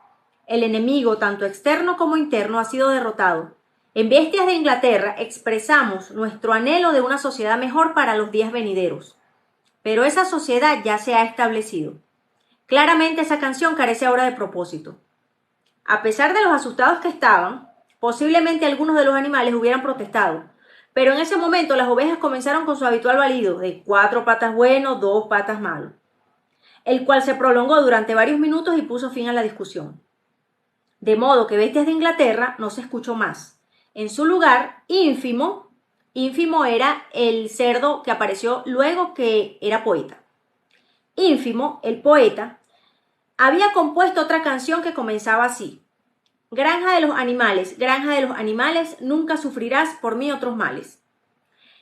S1: El enemigo, tanto externo como interno, ha sido derrotado. En Bestias de Inglaterra expresamos nuestro anhelo de una sociedad mejor para los días venideros. Pero esa sociedad ya se ha establecido. Claramente esa canción carece ahora de propósito. A pesar de los asustados que estaban, posiblemente algunos de los animales hubieran protestado, pero en ese momento las ovejas comenzaron con su habitual balido de 4 patas buenos, 2 patas malos, el cual se prolongó durante varios minutos y puso fin a la discusión. De modo que Bestias de Inglaterra no se escuchó más. En su lugar, Ínfimo era el cerdo que apareció luego, que era poeta. Ínfimo, el poeta, había compuesto otra canción que comenzaba así: granja de los animales, nunca sufrirás por mí otros males.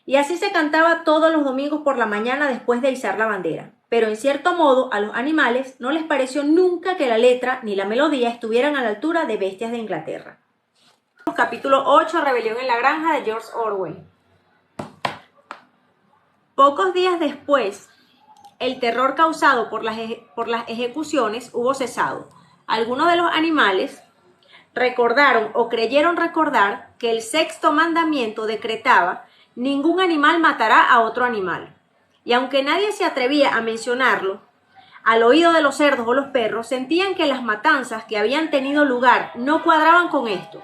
S1: Y así se cantaba todos los domingos por la mañana después de izar la bandera. Pero en cierto modo a los animales no les pareció nunca que la letra ni la melodía estuvieran a la altura de Bestias de Inglaterra. Capítulo 8, Rebelión en la granja, de George Orwell. Pocos días después, el terror causado por las ejecuciones hubo cesado. Algunos de los animales recordaron o creyeron recordar que el 6º mandamiento decretaba: ningún animal matará a otro animal. Y aunque nadie se atrevía a mencionarlo, al oído de los cerdos o los perros, sentían que las matanzas que habían tenido lugar no cuadraban con esto.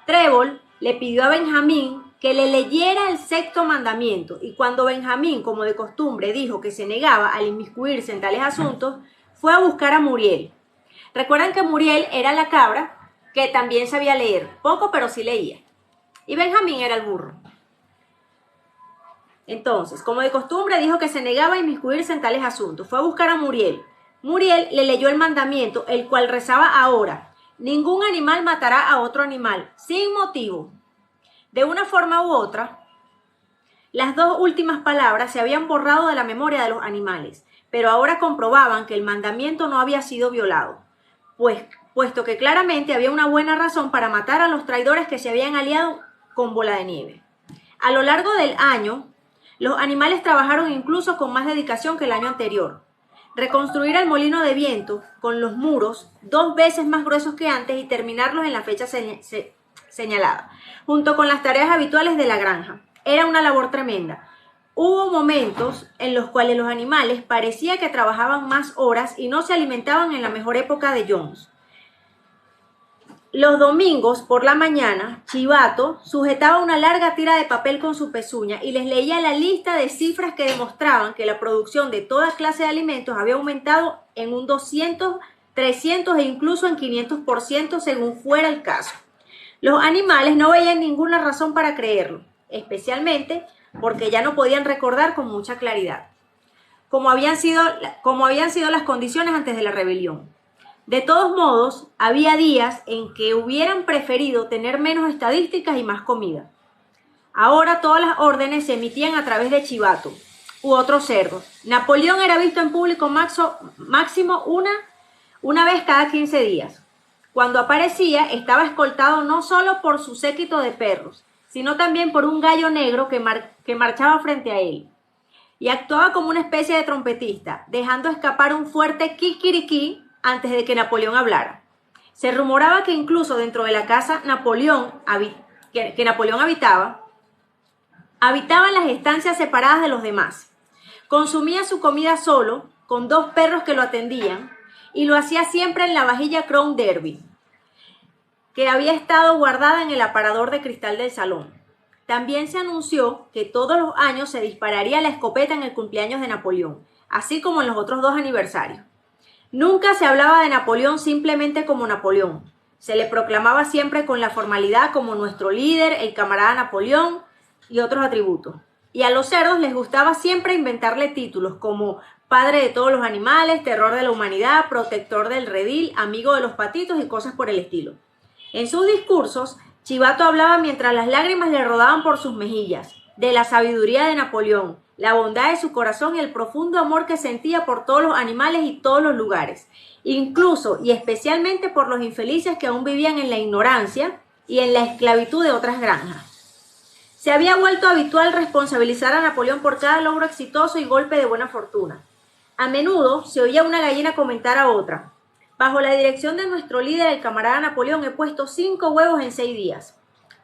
S1: Trébol le pidió a Benjamín que le leyera el 6º mandamiento, y cuando Benjamín, como de costumbre, dijo que se negaba a inmiscuirse en tales asuntos, fue a buscar a Muriel. Recuerdan que Muriel era la cabra que también sabía leer, poco pero sí leía, y Benjamín era el burro. Entonces, como de costumbre, dijo que se negaba a inmiscuirse en tales asuntos. Fue a buscar a Muriel. Muriel le leyó el mandamiento, el cual rezaba ahora: ningún animal matará a otro animal, sin motivo. De una forma u otra, las 2 últimas palabras se habían borrado de la memoria de los animales, pero ahora comprobaban que el mandamiento no había sido violado, puesto que claramente había una buena razón para matar a los traidores que se habían aliado con Bola de Nieve. A lo largo del año, los animales trabajaron incluso con más dedicación que el año anterior. Reconstruir el molino de viento con los muros 2 veces más gruesos que antes y terminarlos en la fecha señalada, junto con las tareas habituales de la granja. Era una labor tremenda. Hubo momentos en los cuales los animales parecía que trabajaban más horas y no se alimentaban en la mejor época de Jones. Los domingos por la mañana, Chivato sujetaba una larga tira de papel con su pezuña y les leía la lista de cifras que demostraban que la producción de toda clase de alimentos había aumentado en un 200, 300 e incluso en 500% según fuera el caso. Los animales no veían ninguna razón para creerlo, especialmente porque ya no podían recordar con mucha claridad cómo habían sido las condiciones antes de la rebelión. De todos modos, había días en que hubieran preferido tener menos estadísticas y más comida. Ahora todas las órdenes se emitían a través de Chivato u otros cerdos. Napoleón era visto en público máximo una vez cada 15 días. Cuando aparecía, estaba escoltado no solo por su séquito de perros, sino también por un gallo negro que marchaba frente a él. Y actuaba como una especie de trompetista, dejando escapar un fuerte kikiriki antes de que Napoleón hablara. Se rumoraba que incluso dentro de la casa que Napoleón habitaba en las estancias separadas de los demás. Consumía su comida solo, con 2 perros que lo atendían, y lo hacía siempre en la vajilla Crown Derby, que había estado guardada en el aparador de cristal del salón. También se anunció que todos los años se dispararía la escopeta en el cumpleaños de Napoleón, así como en los otros 2 aniversarios. Nunca se hablaba de Napoleón simplemente como Napoleón. Se le proclamaba siempre con la formalidad como nuestro líder, el camarada Napoleón y otros atributos. Y a los cerdos les gustaba siempre inventarle títulos como padre de todos los animales, terror de la humanidad, protector del redil, amigo de los patitos y cosas por el estilo. En sus discursos, Chivato hablaba mientras las lágrimas le rodaban por sus mejillas, de la sabiduría de Napoleón, la bondad de su corazón y el profundo amor que sentía por todos los animales y todos los lugares, incluso y especialmente por los infelices que aún vivían en la ignorancia y en la esclavitud de otras granjas. Se había vuelto habitual responsabilizar a Napoleón por cada logro exitoso y golpe de buena fortuna. A menudo se oía una gallina comentar a otra: bajo la dirección de nuestro líder, el camarada Napoleón, he puesto 5 huevos en 6 días.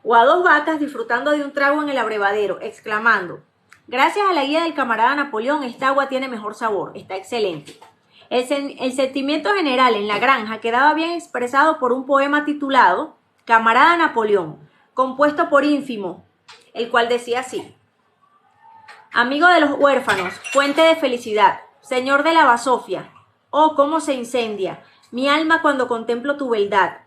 S1: O a 2 vacas disfrutando de un trago en el abrevadero, exclamando: gracias a la guía del camarada Napoleón, esta agua tiene mejor sabor, está excelente. El sentimiento general en la granja quedaba bien expresado por un poema titulado Camarada Napoleón, compuesto por Ínfimo, el cual decía así: amigo de los huérfanos, fuente de felicidad, señor de la basofia, oh cómo se incendia mi alma cuando contemplo tu beldad,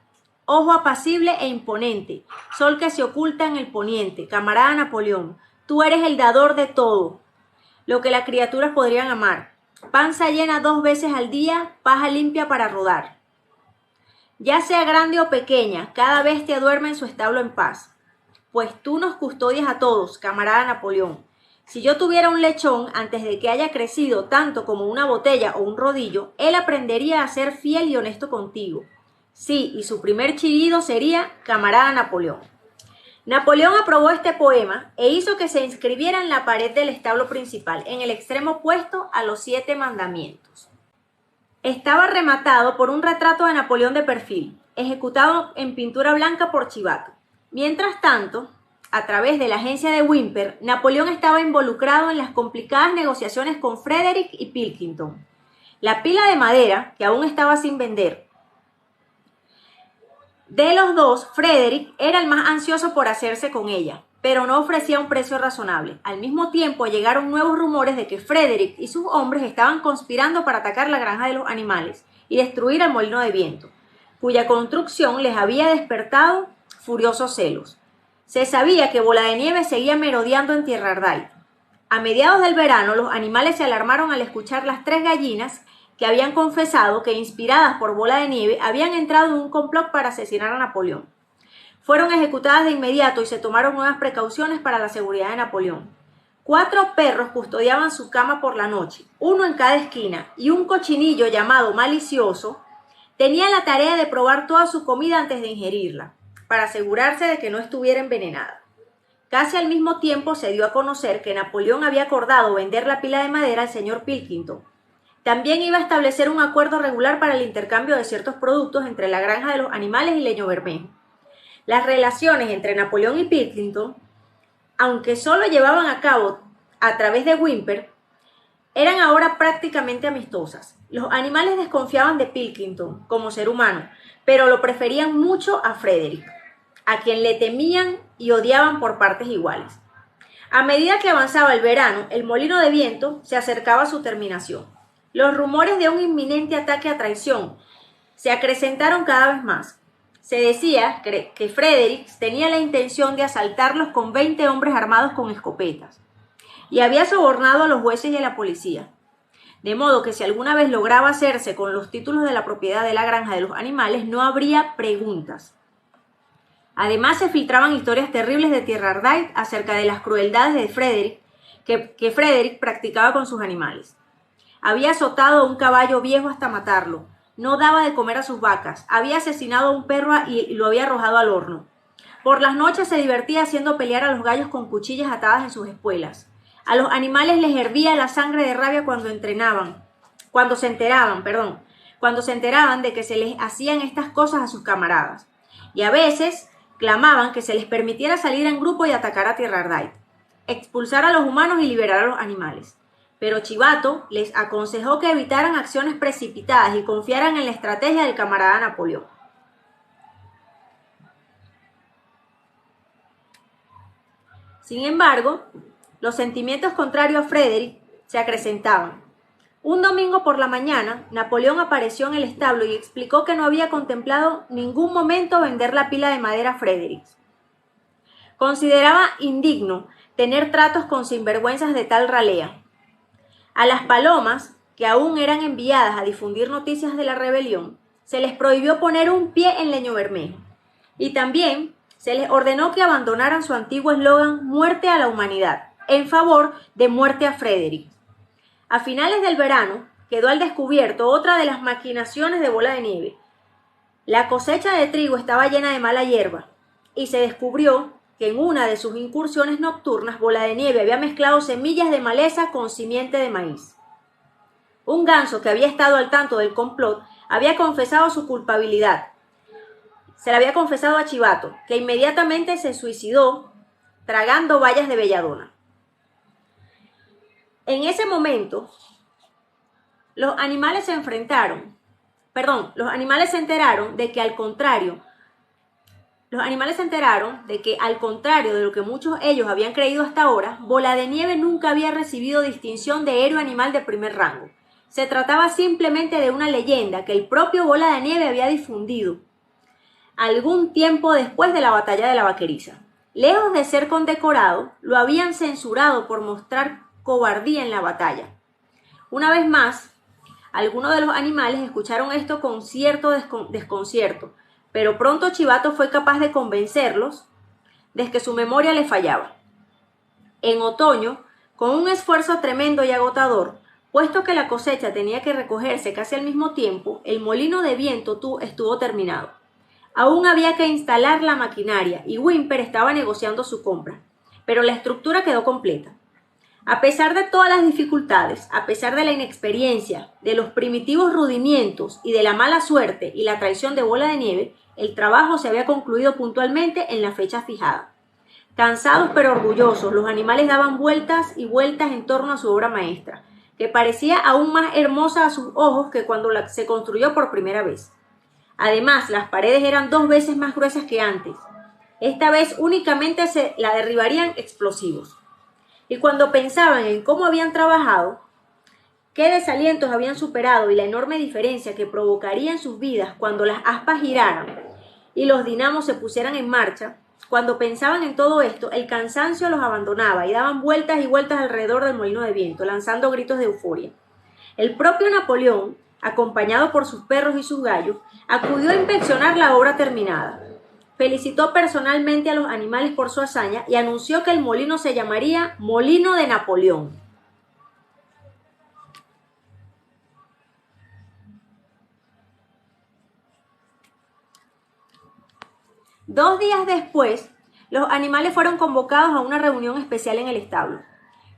S1: ojo apacible e imponente, sol que se oculta en el poniente, camarada Napoleón, tú eres el dador de todo lo que las criaturas podrían amar, panza llena 2 veces al día, paja limpia para rodar. Ya sea grande o pequeña, cada bestia duerme en su establo en paz, pues tú nos custodias a todos, camarada Napoleón. Si yo tuviera un lechón, antes de que haya crecido tanto como una botella o un rodillo, él aprendería a ser fiel y honesto contigo. Sí, y su primer chillido sería camarada Napoleón. Napoleón aprobó este poema e hizo que se inscribiera en la pared del establo principal, en el extremo opuesto a los 7 mandamientos. Estaba rematado por un retrato de Napoleón de perfil, ejecutado en pintura blanca por Chivato. Mientras tanto, a través de la agencia de Whymper, Napoleón estaba involucrado en las complicadas negociaciones con Frederick y Pilkington. La pila de madera, que aún estaba sin vender, de los 2, Frederick era el más ansioso por hacerse con ella, pero no ofrecía un precio razonable. Al mismo tiempo llegaron nuevos rumores de que Frederick y sus hombres estaban conspirando para atacar la granja de los animales y destruir el molino de viento, cuya construcción les había despertado furiosos celos. Se sabía que Bola de Nieve seguía merodeando en Tierra Ardai. A mediados del verano, los animales se alarmaron al escuchar las 3 gallinas que habían confesado que, inspiradas por Bola de Nieve, habían entrado en un complot para asesinar a Napoleón. Fueron ejecutadas de inmediato y se tomaron nuevas precauciones para la seguridad de Napoleón. 4 perros custodiaban su cama por la noche, uno en cada esquina, y un cochinillo llamado Malicioso tenía la tarea de probar toda su comida antes de ingerirla, para asegurarse de que no estuviera envenenada. Casi al mismo tiempo se dio a conocer que Napoleón había acordado vender la pila de madera al señor Pilkington. También iba a establecer un acuerdo regular para el intercambio de ciertos productos entre la granja de los animales y Leño Bermejo. Las relaciones entre Napoleón y Pilkington, aunque solo llevaban a cabo a través de Whymper, eran ahora prácticamente amistosas. Los animales desconfiaban de Pilkington como ser humano, pero lo preferían mucho a Frederick, a quien le temían y odiaban por partes iguales. A medida que avanzaba el verano, el molino de viento se acercaba a su terminación. Los rumores de un inminente ataque a traición se acrecentaron cada vez más. Se decía que Frederick tenía la intención de asaltarlos con 20 hombres armados con escopetas y había sobornado a los jueces y a la policía. De modo que si alguna vez lograba hacerse con los títulos de la propiedad de la granja de los animales, no habría preguntas. Además, se filtraban historias terribles de Tierra Ardite acerca de las crueldades de Frederick que Frederick practicaba con sus animales. Había azotado a un caballo viejo hasta matarlo, no daba de comer a sus vacas, había asesinado a un perro y lo había arrojado al horno. Por las noches se divertía haciendo pelear a los gallos con cuchillas atadas en sus espuelas. A los animales les hervía la sangre de rabia cuando se enteraban de que se les hacían estas cosas a sus camaradas. Y a veces clamaban que se les permitiera salir en grupo y atacar a Tierra Ardite, expulsar a los humanos y liberar a los animales. Pero Chivato les aconsejó que evitaran acciones precipitadas y confiaran en la estrategia del camarada Napoleón. Sin embargo, los sentimientos contrarios a Frederick se acrecentaban. Un domingo por la mañana, Napoleón apareció en el establo y explicó que no había contemplado ningún momento vender la pila de madera a Frederick. Consideraba indigno tener tratos con sinvergüenzas de tal ralea. A las palomas, que aún eran enviadas a difundir noticias de la rebelión, se les prohibió poner un pie en Leño Bermejo. Y también se les ordenó que abandonaran su antiguo eslogan «Muerte a la humanidad», en favor de «Muerte a Frederick». A finales del verano quedó al descubierto otra de las maquinaciones de Bola de Nieve. La cosecha de trigo estaba llena de mala hierba y se descubrió que en una de sus incursiones nocturnas Bola de Nieve había mezclado semillas de maleza con simiente de maíz. Un ganso que había estado al tanto del complot había confesado su culpabilidad. Se la había confesado a Chivato, que inmediatamente se suicidó tragando bayas de belladona. En ese momento, los animales se enteraron de que al contrario de lo que muchos ellos habían creído hasta ahora, Bola de Nieve nunca había recibido distinción de héroe animal de primer rango. Se trataba simplemente de una leyenda que el propio Bola de Nieve había difundido algún tiempo después de la batalla de la Vaqueriza. Lejos de ser condecorado, lo habían censurado por mostrar cobardía en la batalla. Una vez más, algunos de los animales escucharon esto con cierto desconcierto, pero pronto Chivato fue capaz de convencerlos de que su memoria le fallaba. En otoño, con un esfuerzo tremendo y agotador, puesto que la cosecha tenía que recogerse casi al mismo tiempo, el molino de viento estuvo terminado. Aún había que instalar la maquinaria y Whymper estaba negociando su compra, pero la estructura quedó completa. A pesar de todas las dificultades, a pesar de la inexperiencia, de los primitivos rudimientos y de la mala suerte y la traición de Bola de Nieve, el trabajo se había concluido puntualmente en la fecha fijada. Cansados pero orgullosos, los animales daban vueltas y vueltas en torno a su obra maestra, que parecía aún más hermosa a sus ojos que cuando se construyó por primera vez. Además, las paredes eran 2 veces más gruesas que antes. Esta vez únicamente se la derribarían explosivos. Y cuando pensaban en cómo habían trabajado, qué desalientos habían superado y la enorme diferencia que provocaría en sus vidas cuando las aspas giraran y los dinamos se pusieran en marcha, cuando pensaban en todo esto, el cansancio los abandonaba y daban vueltas y vueltas alrededor del molino de viento, lanzando gritos de euforia. El propio Napoleón, acompañado por sus perros y sus gallos, acudió a inspeccionar la obra terminada. Felicitó personalmente a los animales por su hazaña y anunció que el molino se llamaría Molino de Napoleón. Dos días después, los animales fueron convocados a una reunión especial en el establo.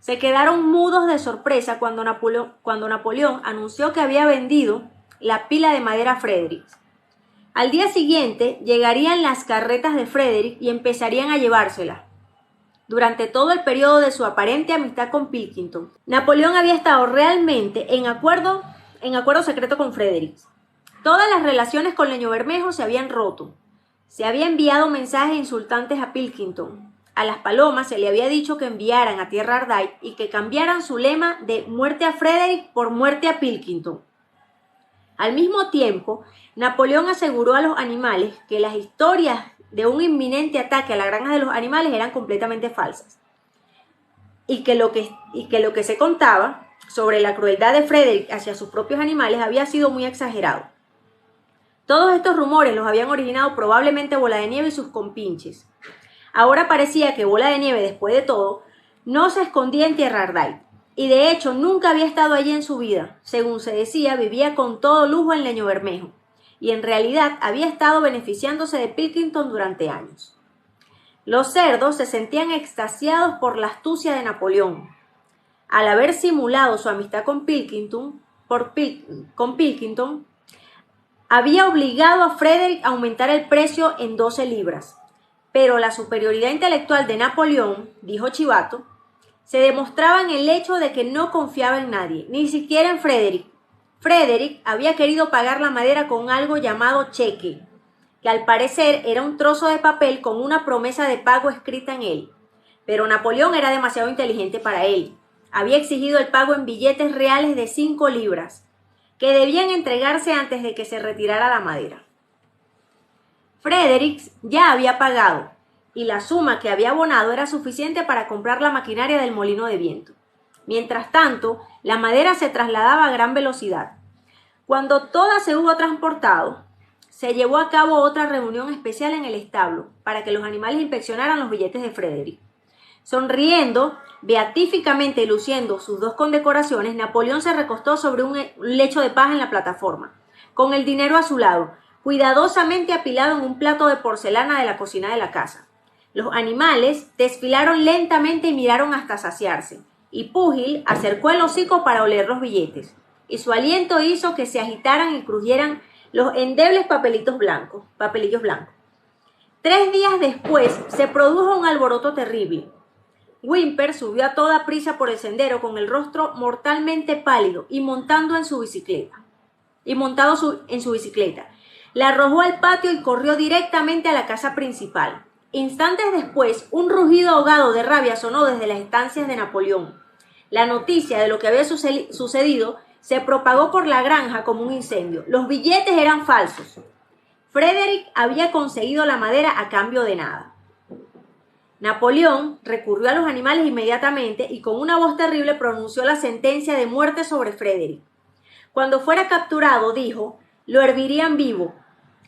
S1: Se quedaron mudos de sorpresa cuando Napoleón anunció que había vendido la pila de madera a Frederick. Al día siguiente llegarían las carretas de Frederick y empezarían a llevársela. durante todo el periodo de su aparente amistad con Pilkington, Napoleón había estado realmente en acuerdo secreto con Frederick. Todas las relaciones con Leño Bermejo se habían roto. Se había enviado mensajes insultantes a Pilkington. A las palomas se le había dicho que enviaran a Tierra Ardai y que cambiaran su lema de muerte a Frederick por muerte a Pilkington. Al mismo tiempo, Napoleón aseguró a los animales que las historias de un inminente ataque a la granja de los animales eran completamente falsas y que lo que se contaba sobre la crueldad de Frederick hacia sus propios animales había sido muy exagerado. Todos estos rumores los habían originado probablemente Bola de Nieve y sus compinches. Ahora parecía que Bola de Nieve, después de todo, no se escondía en Tierra Ardai, y de hecho nunca había estado allí en su vida. Según se decía, vivía con todo lujo en Leño Bermejo, y en realidad había estado beneficiándose de Pilkington durante años. Los cerdos se sentían extasiados por la astucia de Napoleón. Al haber simulado su amistad con Pilkington, había obligado a Frederick a aumentar el precio en 12 libras. Pero la superioridad intelectual de Napoleón, dijo Chivato, se demostraba en el hecho de que no confiaba en nadie, ni siquiera en Frederick. Frederick había querido pagar la madera con algo llamado cheque, que al parecer era un trozo de papel con una promesa de pago escrita en él. Pero Napoleón era demasiado inteligente para él. Había exigido el pago en billetes reales de 5 libras, que debían entregarse antes de que se retirara la madera. Frederick ya había pagado, y la suma que había abonado era suficiente para comprar la maquinaria del molino de viento. Mientras tanto, la madera se trasladaba a gran velocidad. Cuando toda se hubo transportado, se llevó a cabo otra reunión especial en el establo para que los animales inspeccionaran los billetes de Frederick. Sonriendo, beatíficamente y luciendo sus 2 condecoraciones, Napoleón se recostó sobre un lecho de paja en la plataforma, con el dinero a su lado, cuidadosamente apilado en un plato de porcelana de la cocina de la casa. Los animales desfilaron lentamente y miraron hasta saciarse, y Púgil acercó el hocico para oler los billetes, y su aliento hizo que se agitaran y crujieran los endebles papelillos blancos. 3 días después se produjo un alboroto terrible. Whymper subió a toda prisa por el sendero con el rostro mortalmente pálido y montado en su bicicleta. La arrojó al patio y corrió directamente a la casa principal. Instantes después, un rugido ahogado de rabia sonó desde las estancias de Napoleón. La noticia de lo que había sucedido se propagó por la granja como un incendio. Los billetes eran falsos. Frederick había conseguido la madera a cambio de nada. Napoleón recurrió a los animales inmediatamente y con una voz terrible pronunció la sentencia de muerte sobre Frederick. Cuando fuera capturado, dijo, lo hervirían vivo.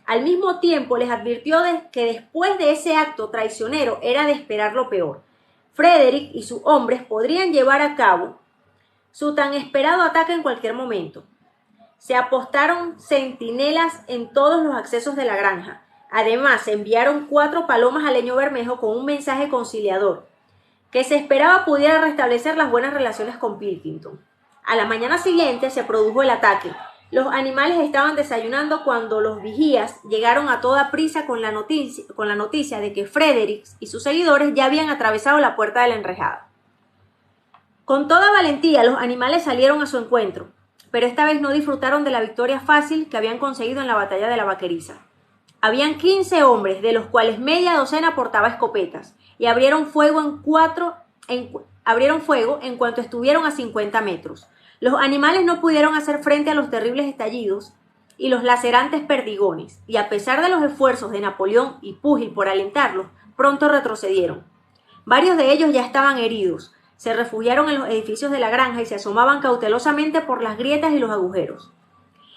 S1: Al mismo tiempo les advirtió que después de ese acto traicionero era de esperar lo peor. Frederick y sus hombres podrían llevar a cabo su tan esperado ataque en cualquier momento. Se apostaron centinelas en todos los accesos de la granja. Además, se enviaron 4 palomas a Leño Bermejo con un mensaje conciliador, que se esperaba pudiera restablecer las buenas relaciones con Pilkington. A la mañana siguiente se produjo el ataque. Los animales estaban desayunando cuando los vigías llegaron a toda prisa con la noticia de que Frederick y sus seguidores ya habían atravesado la puerta de la enrejada. Con toda valentía los animales salieron a su encuentro, pero esta vez no disfrutaron de la victoria fácil que habían conseguido en la batalla de la Vaqueriza. Habían 15 hombres, de los cuales media docena portaba escopetas, y abrieron fuego en cuanto estuvieron a 50 metros. Los animales no pudieron hacer frente a los terribles estallidos y los lacerantes perdigones, y a pesar de los esfuerzos de Napoleón y Púgil por alentarlos, pronto retrocedieron. Varios de ellos ya estaban heridos, se refugiaron en los edificios de la granja y se asomaban cautelosamente por las grietas y los agujeros.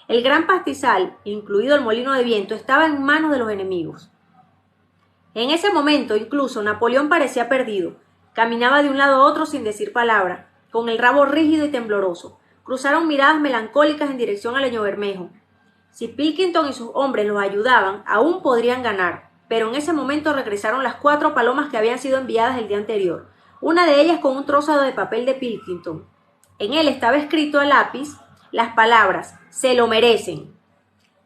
S1: El gran pastizal, incluido el molino de viento, estaba en manos de los enemigos. En ese momento, incluso, Napoleón parecía perdido. Caminaba de un lado a otro sin decir palabra, con el rabo rígido y tembloroso. Cruzaron miradas melancólicas en dirección a Leño Bermejo. Si Pilkington y sus hombres los ayudaban, aún podrían ganar, pero en ese momento regresaron las 4 palomas que habían sido enviadas el día anterior, una de ellas con un trozo de papel de Pilkington. En él estaba escrito a lápiz las palabras «Se lo merecen».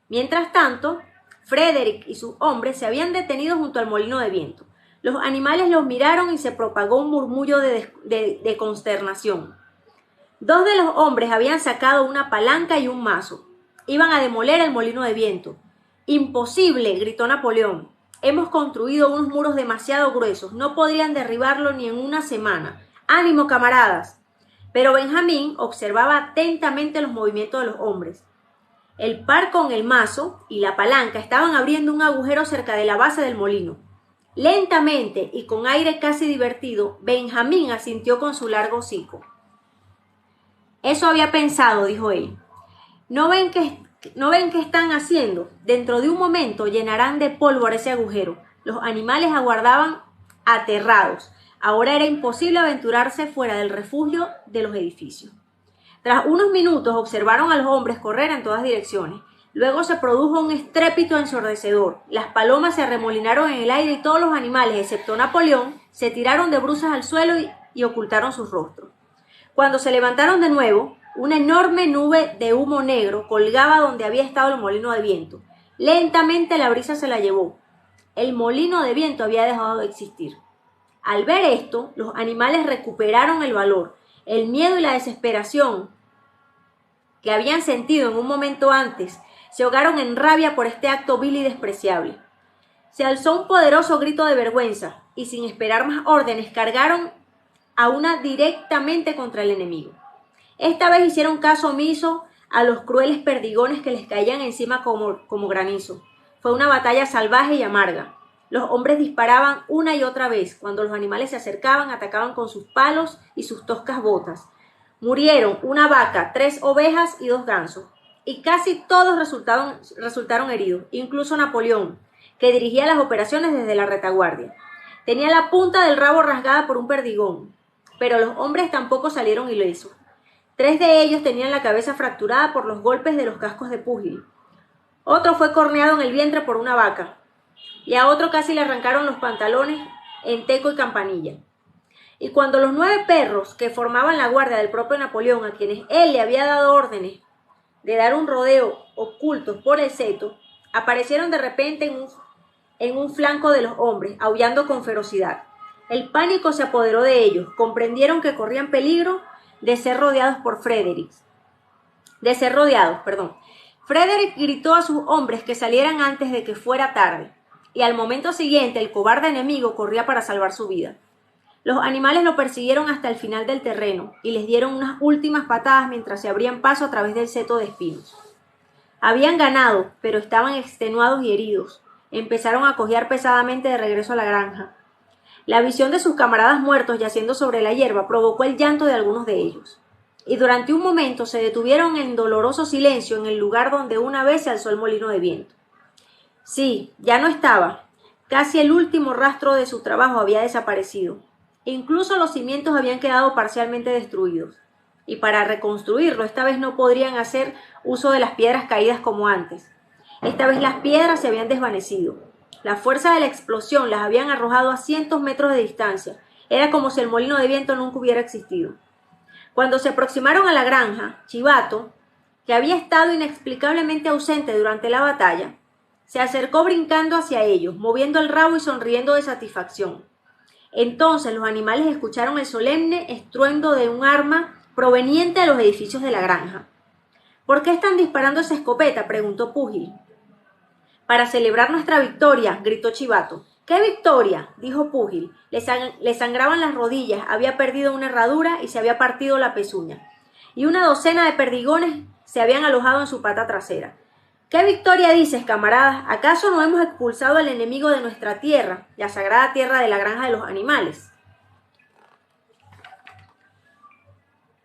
S1: Mientras tanto, Frederick y sus hombres se habían detenido junto al molino de viento. Los animales los miraron y se propagó un murmullo de consternación. Dos de los hombres habían sacado una palanca y un mazo. Iban a demoler el molino de viento. «¡Imposible!», gritó Napoleón. «Hemos construido unos muros demasiado gruesos. No podrían derribarlo ni en una semana. ¡Ánimo, camaradas!». Pero Benjamín observaba atentamente los movimientos de los hombres. El par con el mazo y la palanca estaban abriendo un agujero cerca de la base del molino. Lentamente y con aire casi divertido, Benjamín asintió con su largo hocico. «Eso había pensado», dijo él. ¿No ven qué están haciendo? Dentro de un momento llenarán de pólvora ese agujero». Los animales aguardaban aterrados. Ahora era imposible aventurarse fuera del refugio de los edificios. Tras unos minutos observaron a los hombres correr en todas direcciones. Luego se produjo un estrépito ensordecedor. Las palomas se arremolinaron en el aire y todos los animales, excepto Napoleón, se tiraron de bruças al suelo y ocultaron sus rostros. Cuando se levantaron de nuevo, una enorme nube de humo negro colgaba donde había estado el molino de viento. Lentamente la brisa se la llevó. El molino de viento había dejado de existir. Al ver esto, los animales recuperaron el valor. El miedo y la desesperación que habían sentido en un momento antes se ahogaron en rabia por este acto vil y despreciable. Se alzó un poderoso grito de vergüenza y sin esperar más órdenes cargaron a una directamente contra el enemigo. Esta vez hicieron caso omiso a los crueles perdigones que les caían encima como granizo. Fue una batalla salvaje y amarga. Los hombres disparaban una y otra vez. Cuando los animales se acercaban, atacaban con sus palos y sus toscas botas. Murieron una vaca, 3 ovejas y 2 gansos. Y casi todos resultaron heridos, incluso Napoleón, que dirigía las operaciones desde la retaguardia. Tenía la punta del rabo rasgada por un perdigón, pero los hombres tampoco salieron ilesos. 3 de ellos tenían la cabeza fracturada por los golpes de los cascos de púgil. Otro fue corneado en el vientre por una vaca, y a otro casi le arrancaron los pantalones en teco y campanilla. Y cuando los 9 perros que formaban la guardia del propio Napoleón, a quienes él le había dado órdenes de dar un rodeo ocultos por el seto, aparecieron de repente en un flanco de los hombres, aullando con ferocidad. El pánico se apoderó de ellos. Comprendieron que corrían peligro de ser rodeados por Frederick. Frederick gritó a sus hombres que salieran antes de que fuera tarde, y al momento siguiente el cobarde enemigo corría para salvar su vida. Los animales lo persiguieron hasta el final del terreno y les dieron unas últimas patadas mientras se abrían paso a través del seto de espinos. Habían ganado, pero estaban extenuados y heridos. Empezaron a cojear pesadamente de regreso a la granja. La visión de sus camaradas muertos yaciendo sobre la hierba provocó el llanto de algunos de ellos. Y durante un momento se detuvieron en doloroso silencio en el lugar donde una vez se alzó el molino de viento. Sí, ya no estaba. Casi el último rastro de su trabajo había desaparecido. Incluso los cimientos habían quedado parcialmente destruidos. Y para reconstruirlo, esta vez no podrían hacer uso de las piedras caídas como antes. Esta vez las piedras se habían desvanecido. La fuerza de la explosión las habían arrojado a cientos metros de distancia. Era como si el molino de viento nunca hubiera existido. Cuando se aproximaron a la granja, Chivato, que había estado inexplicablemente ausente durante la batalla, se acercó brincando hacia ellos, moviendo el rabo y sonriendo de satisfacción. Entonces los animales escucharon el solemne estruendo de un arma proveniente de los edificios de la granja. ¿Por qué están disparando esa escopeta?, preguntó Púgil. Para celebrar nuestra victoria, gritó Chivato. ¿Qué victoria?, dijo Púgil. Le sangraban las rodillas, había perdido una herradura y se había partido la pezuña. Y una docena de perdigones se habían alojado en su pata trasera. ¿Qué victoria dices, camaradas? ¿Acaso no hemos expulsado al enemigo de nuestra tierra, la sagrada tierra de la granja de los animales?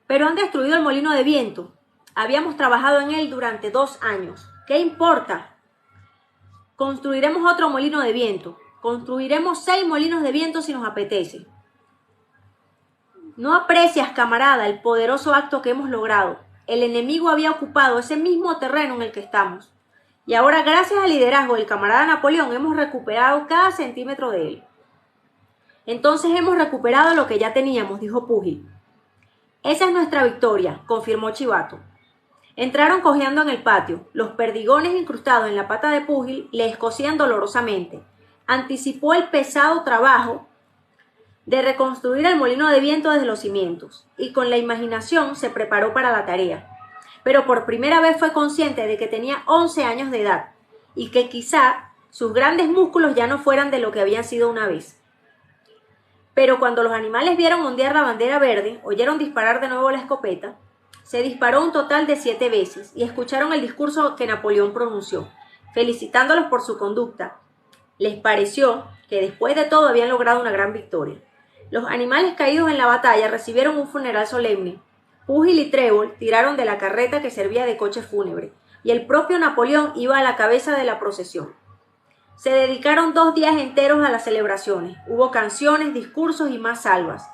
S1: Pero han destruido el molino de viento. Habíamos trabajado en él durante 2 años. ¿Qué importa? Construiremos otro molino de viento. Construiremos 6 molinos de viento si nos apetece. No aprecias, camarada, el poderoso acto que hemos logrado. El enemigo había ocupado ese mismo terreno en el que estamos. Y ahora, gracias al liderazgo del camarada Napoleón, hemos recuperado cada centímetro de él. Entonces hemos recuperado lo que ya teníamos, dijo Púgil. Esa es nuestra victoria, confirmó Chivato. Entraron cojeando en el patio. Los perdigones incrustados en la pata de Púgil le escocían dolorosamente. anticipó el pesado trabajo de reconstruir el molino de viento desde los cimientos y con la imaginación se preparó para la tarea. Pero por primera vez fue consciente de que tenía 11 años de edad y que quizá sus grandes músculos ya no fueran de lo que habían sido una vez. Pero cuando los animales vieron ondear la bandera verde, oyeron disparar de nuevo la escopeta, se disparó un total de 7 veces y escucharon el discurso que Napoleón pronunció, felicitándolos por su conducta. Les pareció que después de todo habían logrado una gran victoria. Los animales caídos en la batalla recibieron un funeral solemne. Púgil y Trébol tiraron de la carreta que servía de coche fúnebre, y el propio Napoleón iba a la cabeza de la procesión. Se dedicaron 2 días enteros a las celebraciones. Hubo canciones, discursos y más salvas.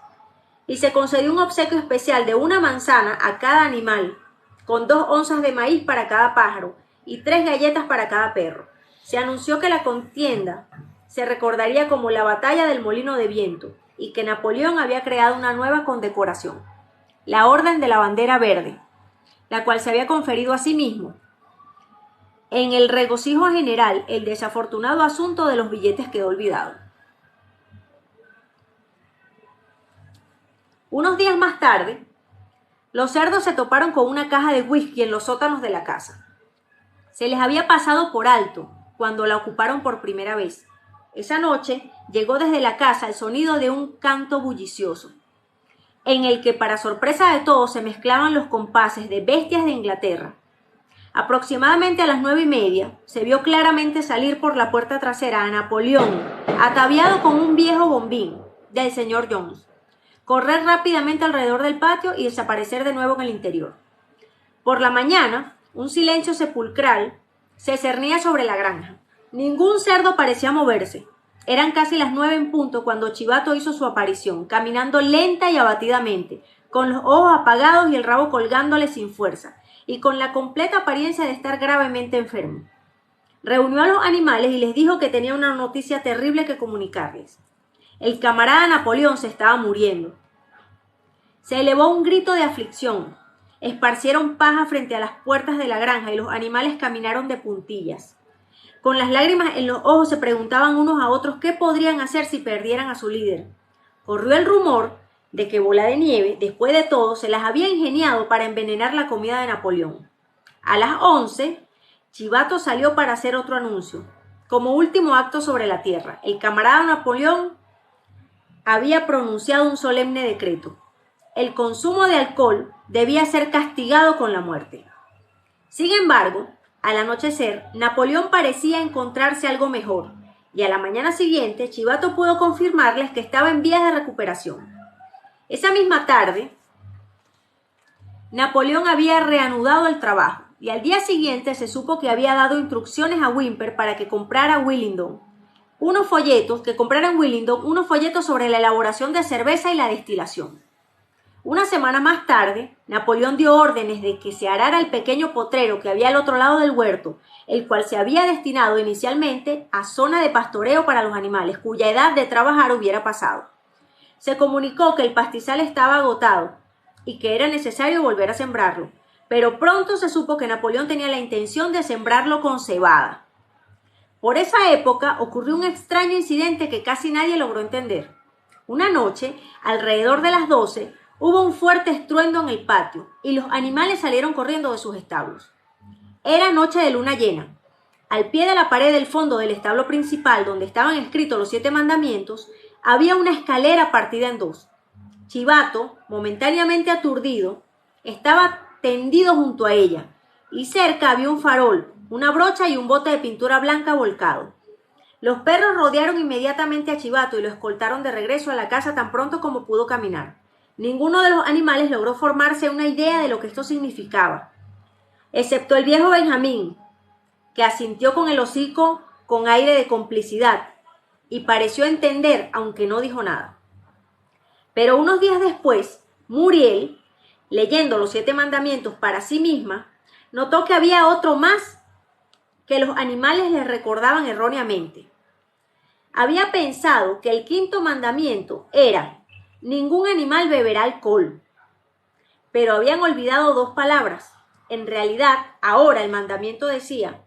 S1: Y se concedió un obsequio especial de 1 manzana a cada animal, con 2 onzas de maíz para cada pájaro y 3 galletas para cada perro. Se anunció que la contienda se recordaría como la batalla del Molino de Viento y que Napoleón había creado una nueva condecoración, la Orden de la Bandera Verde, la cual se había conferido a sí mismo. En el regocijo general, el desafortunado asunto de los billetes quedó olvidado. Unos días más tarde, los cerdos se toparon con una caja de whisky en los sótanos de la casa. Se les había pasado por alto cuando la ocuparon por primera vez. Esa noche llegó desde la casa el sonido de un canto bullicioso, en el que para sorpresa de todos se mezclaban los compases de Bestias de Inglaterra. Aproximadamente a las 9:30 se vio claramente salir por la puerta trasera a Napoleón, ataviado con un viejo bombín del señor Jones, correr rápidamente alrededor del patio y desaparecer de nuevo en el interior. Por la mañana, un silencio sepulcral se cernía sobre la granja. Ningún cerdo parecía moverse. Eran casi las 9 en punto cuando Chivato hizo su aparición, caminando lenta y abatidamente, con los ojos apagados y el rabo colgándole sin fuerza, y con la completa apariencia de estar gravemente enfermo. Reunió a los animales y les dijo que tenía una noticia terrible que comunicarles. El camarada Napoleón se estaba muriendo. Se elevó un grito de aflicción. Esparcieron paja frente a las puertas de la granja y los animales caminaron de puntillas. Con las lágrimas en los ojos se preguntaban unos a otros qué podrían hacer si perdieran a su líder. Corrió el rumor de que Bola de Nieve, después de todo, se las había ingeniado para envenenar la comida de Napoleón. A las 11, Chivato salió para hacer otro anuncio. Como último acto sobre la tierra, el camarada Napoleón había pronunciado un solemne decreto. El consumo de alcohol debía ser castigado con la muerte. Sin embargo, al anochecer, Napoleón parecía encontrarse algo mejor, y a la mañana siguiente, Chivato pudo confirmarles que estaba en vías de recuperación. Esa misma tarde, Napoleón había reanudado el trabajo, y al día siguiente se supo que había dado instrucciones a Whymper para que comprara unos folletos sobre la elaboración de cerveza y la destilación. Una semana más tarde, Napoleón dio órdenes de que se arara el pequeño potrero que había al otro lado del huerto, el cual se había destinado inicialmente a zona de pastoreo para los animales, cuya edad de trabajar hubiera pasado. Se comunicó que el pastizal estaba agotado y que era necesario volver a sembrarlo, pero pronto se supo que Napoleón tenía la intención de sembrarlo con cebada. Por esa época ocurrió un extraño incidente que casi nadie logró entender. Una noche, alrededor de las 12, hubo un fuerte estruendo en el patio y los animales salieron corriendo de sus establos. Era noche de luna llena. Al pie de la pared del fondo del establo principal, donde estaban escritos los 7 mandamientos, había una escalera partida en 2. Chivato, momentáneamente aturdido, estaba tendido junto a ella, y cerca había un farol, una brocha y un bote de pintura blanca volcado. Los perros rodearon inmediatamente a Chivato y lo escoltaron de regreso a la casa tan pronto como pudo caminar. Ninguno de los animales logró formarse una idea de lo que esto significaba, excepto el viejo Benjamín, que asintió con el hocico con aire de complicidad y pareció entender, aunque no dijo nada. Pero unos días después, Muriel, leyendo los 7 mandamientos para sí misma, notó que había otro más que los animales le recordaban erróneamente. Había pensado que el 5.º mandamiento era: ningún animal beberá alcohol. Pero habían olvidado 2 palabras. En realidad, ahora el mandamiento decía: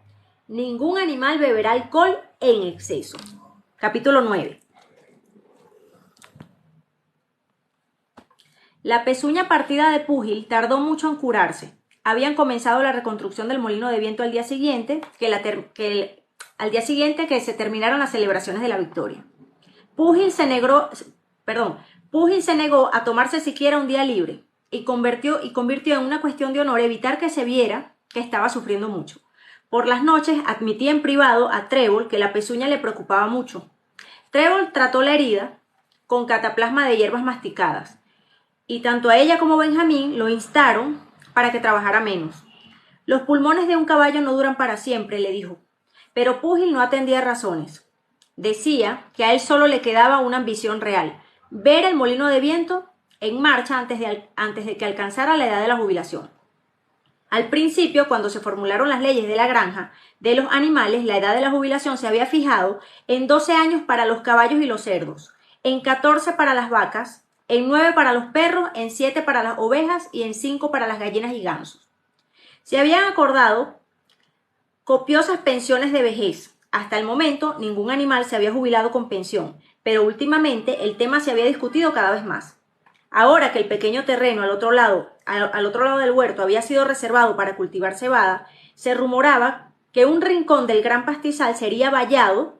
S1: ningún animal beberá alcohol en exceso. Capítulo 9. La pezuña partida de Púgil tardó mucho en curarse. Habían comenzado la reconstrucción del molino de viento al día siguiente, que se terminaron las celebraciones de la victoria. Púgil se negó a tomarse siquiera un día libre y convirtió en una cuestión de honor evitar que se viera que estaba sufriendo mucho. Por las noches admitía en privado a Trébol que la pezuña le preocupaba mucho. Trébol trató la herida con cataplasma de hierbas masticadas y tanto a ella como a Benjamín lo instaron para que trabajara menos. Los pulmones de un caballo no duran para siempre, le dijo, pero Púgil no atendía razones. Decía que a él solo le quedaba una ambición real, ver el molino de viento en marcha antes de que alcanzara la edad de la jubilación. Al principio, cuando se formularon las leyes de la granja de los animales, la edad de la jubilación se había fijado en 12 años para los caballos y los cerdos, en 14 para las vacas, en 9 para los perros, en 7 para las ovejas y en 5 para las gallinas y gansos. Se habían acordado copiosas pensiones de vejez. Hasta el momento, ningún animal se había jubilado con pensión, pero últimamente el tema se había discutido cada vez más. Ahora que el pequeño terreno al otro lado del huerto había sido reservado para cultivar cebada, se rumoraba que un rincón del gran pastizal sería vallado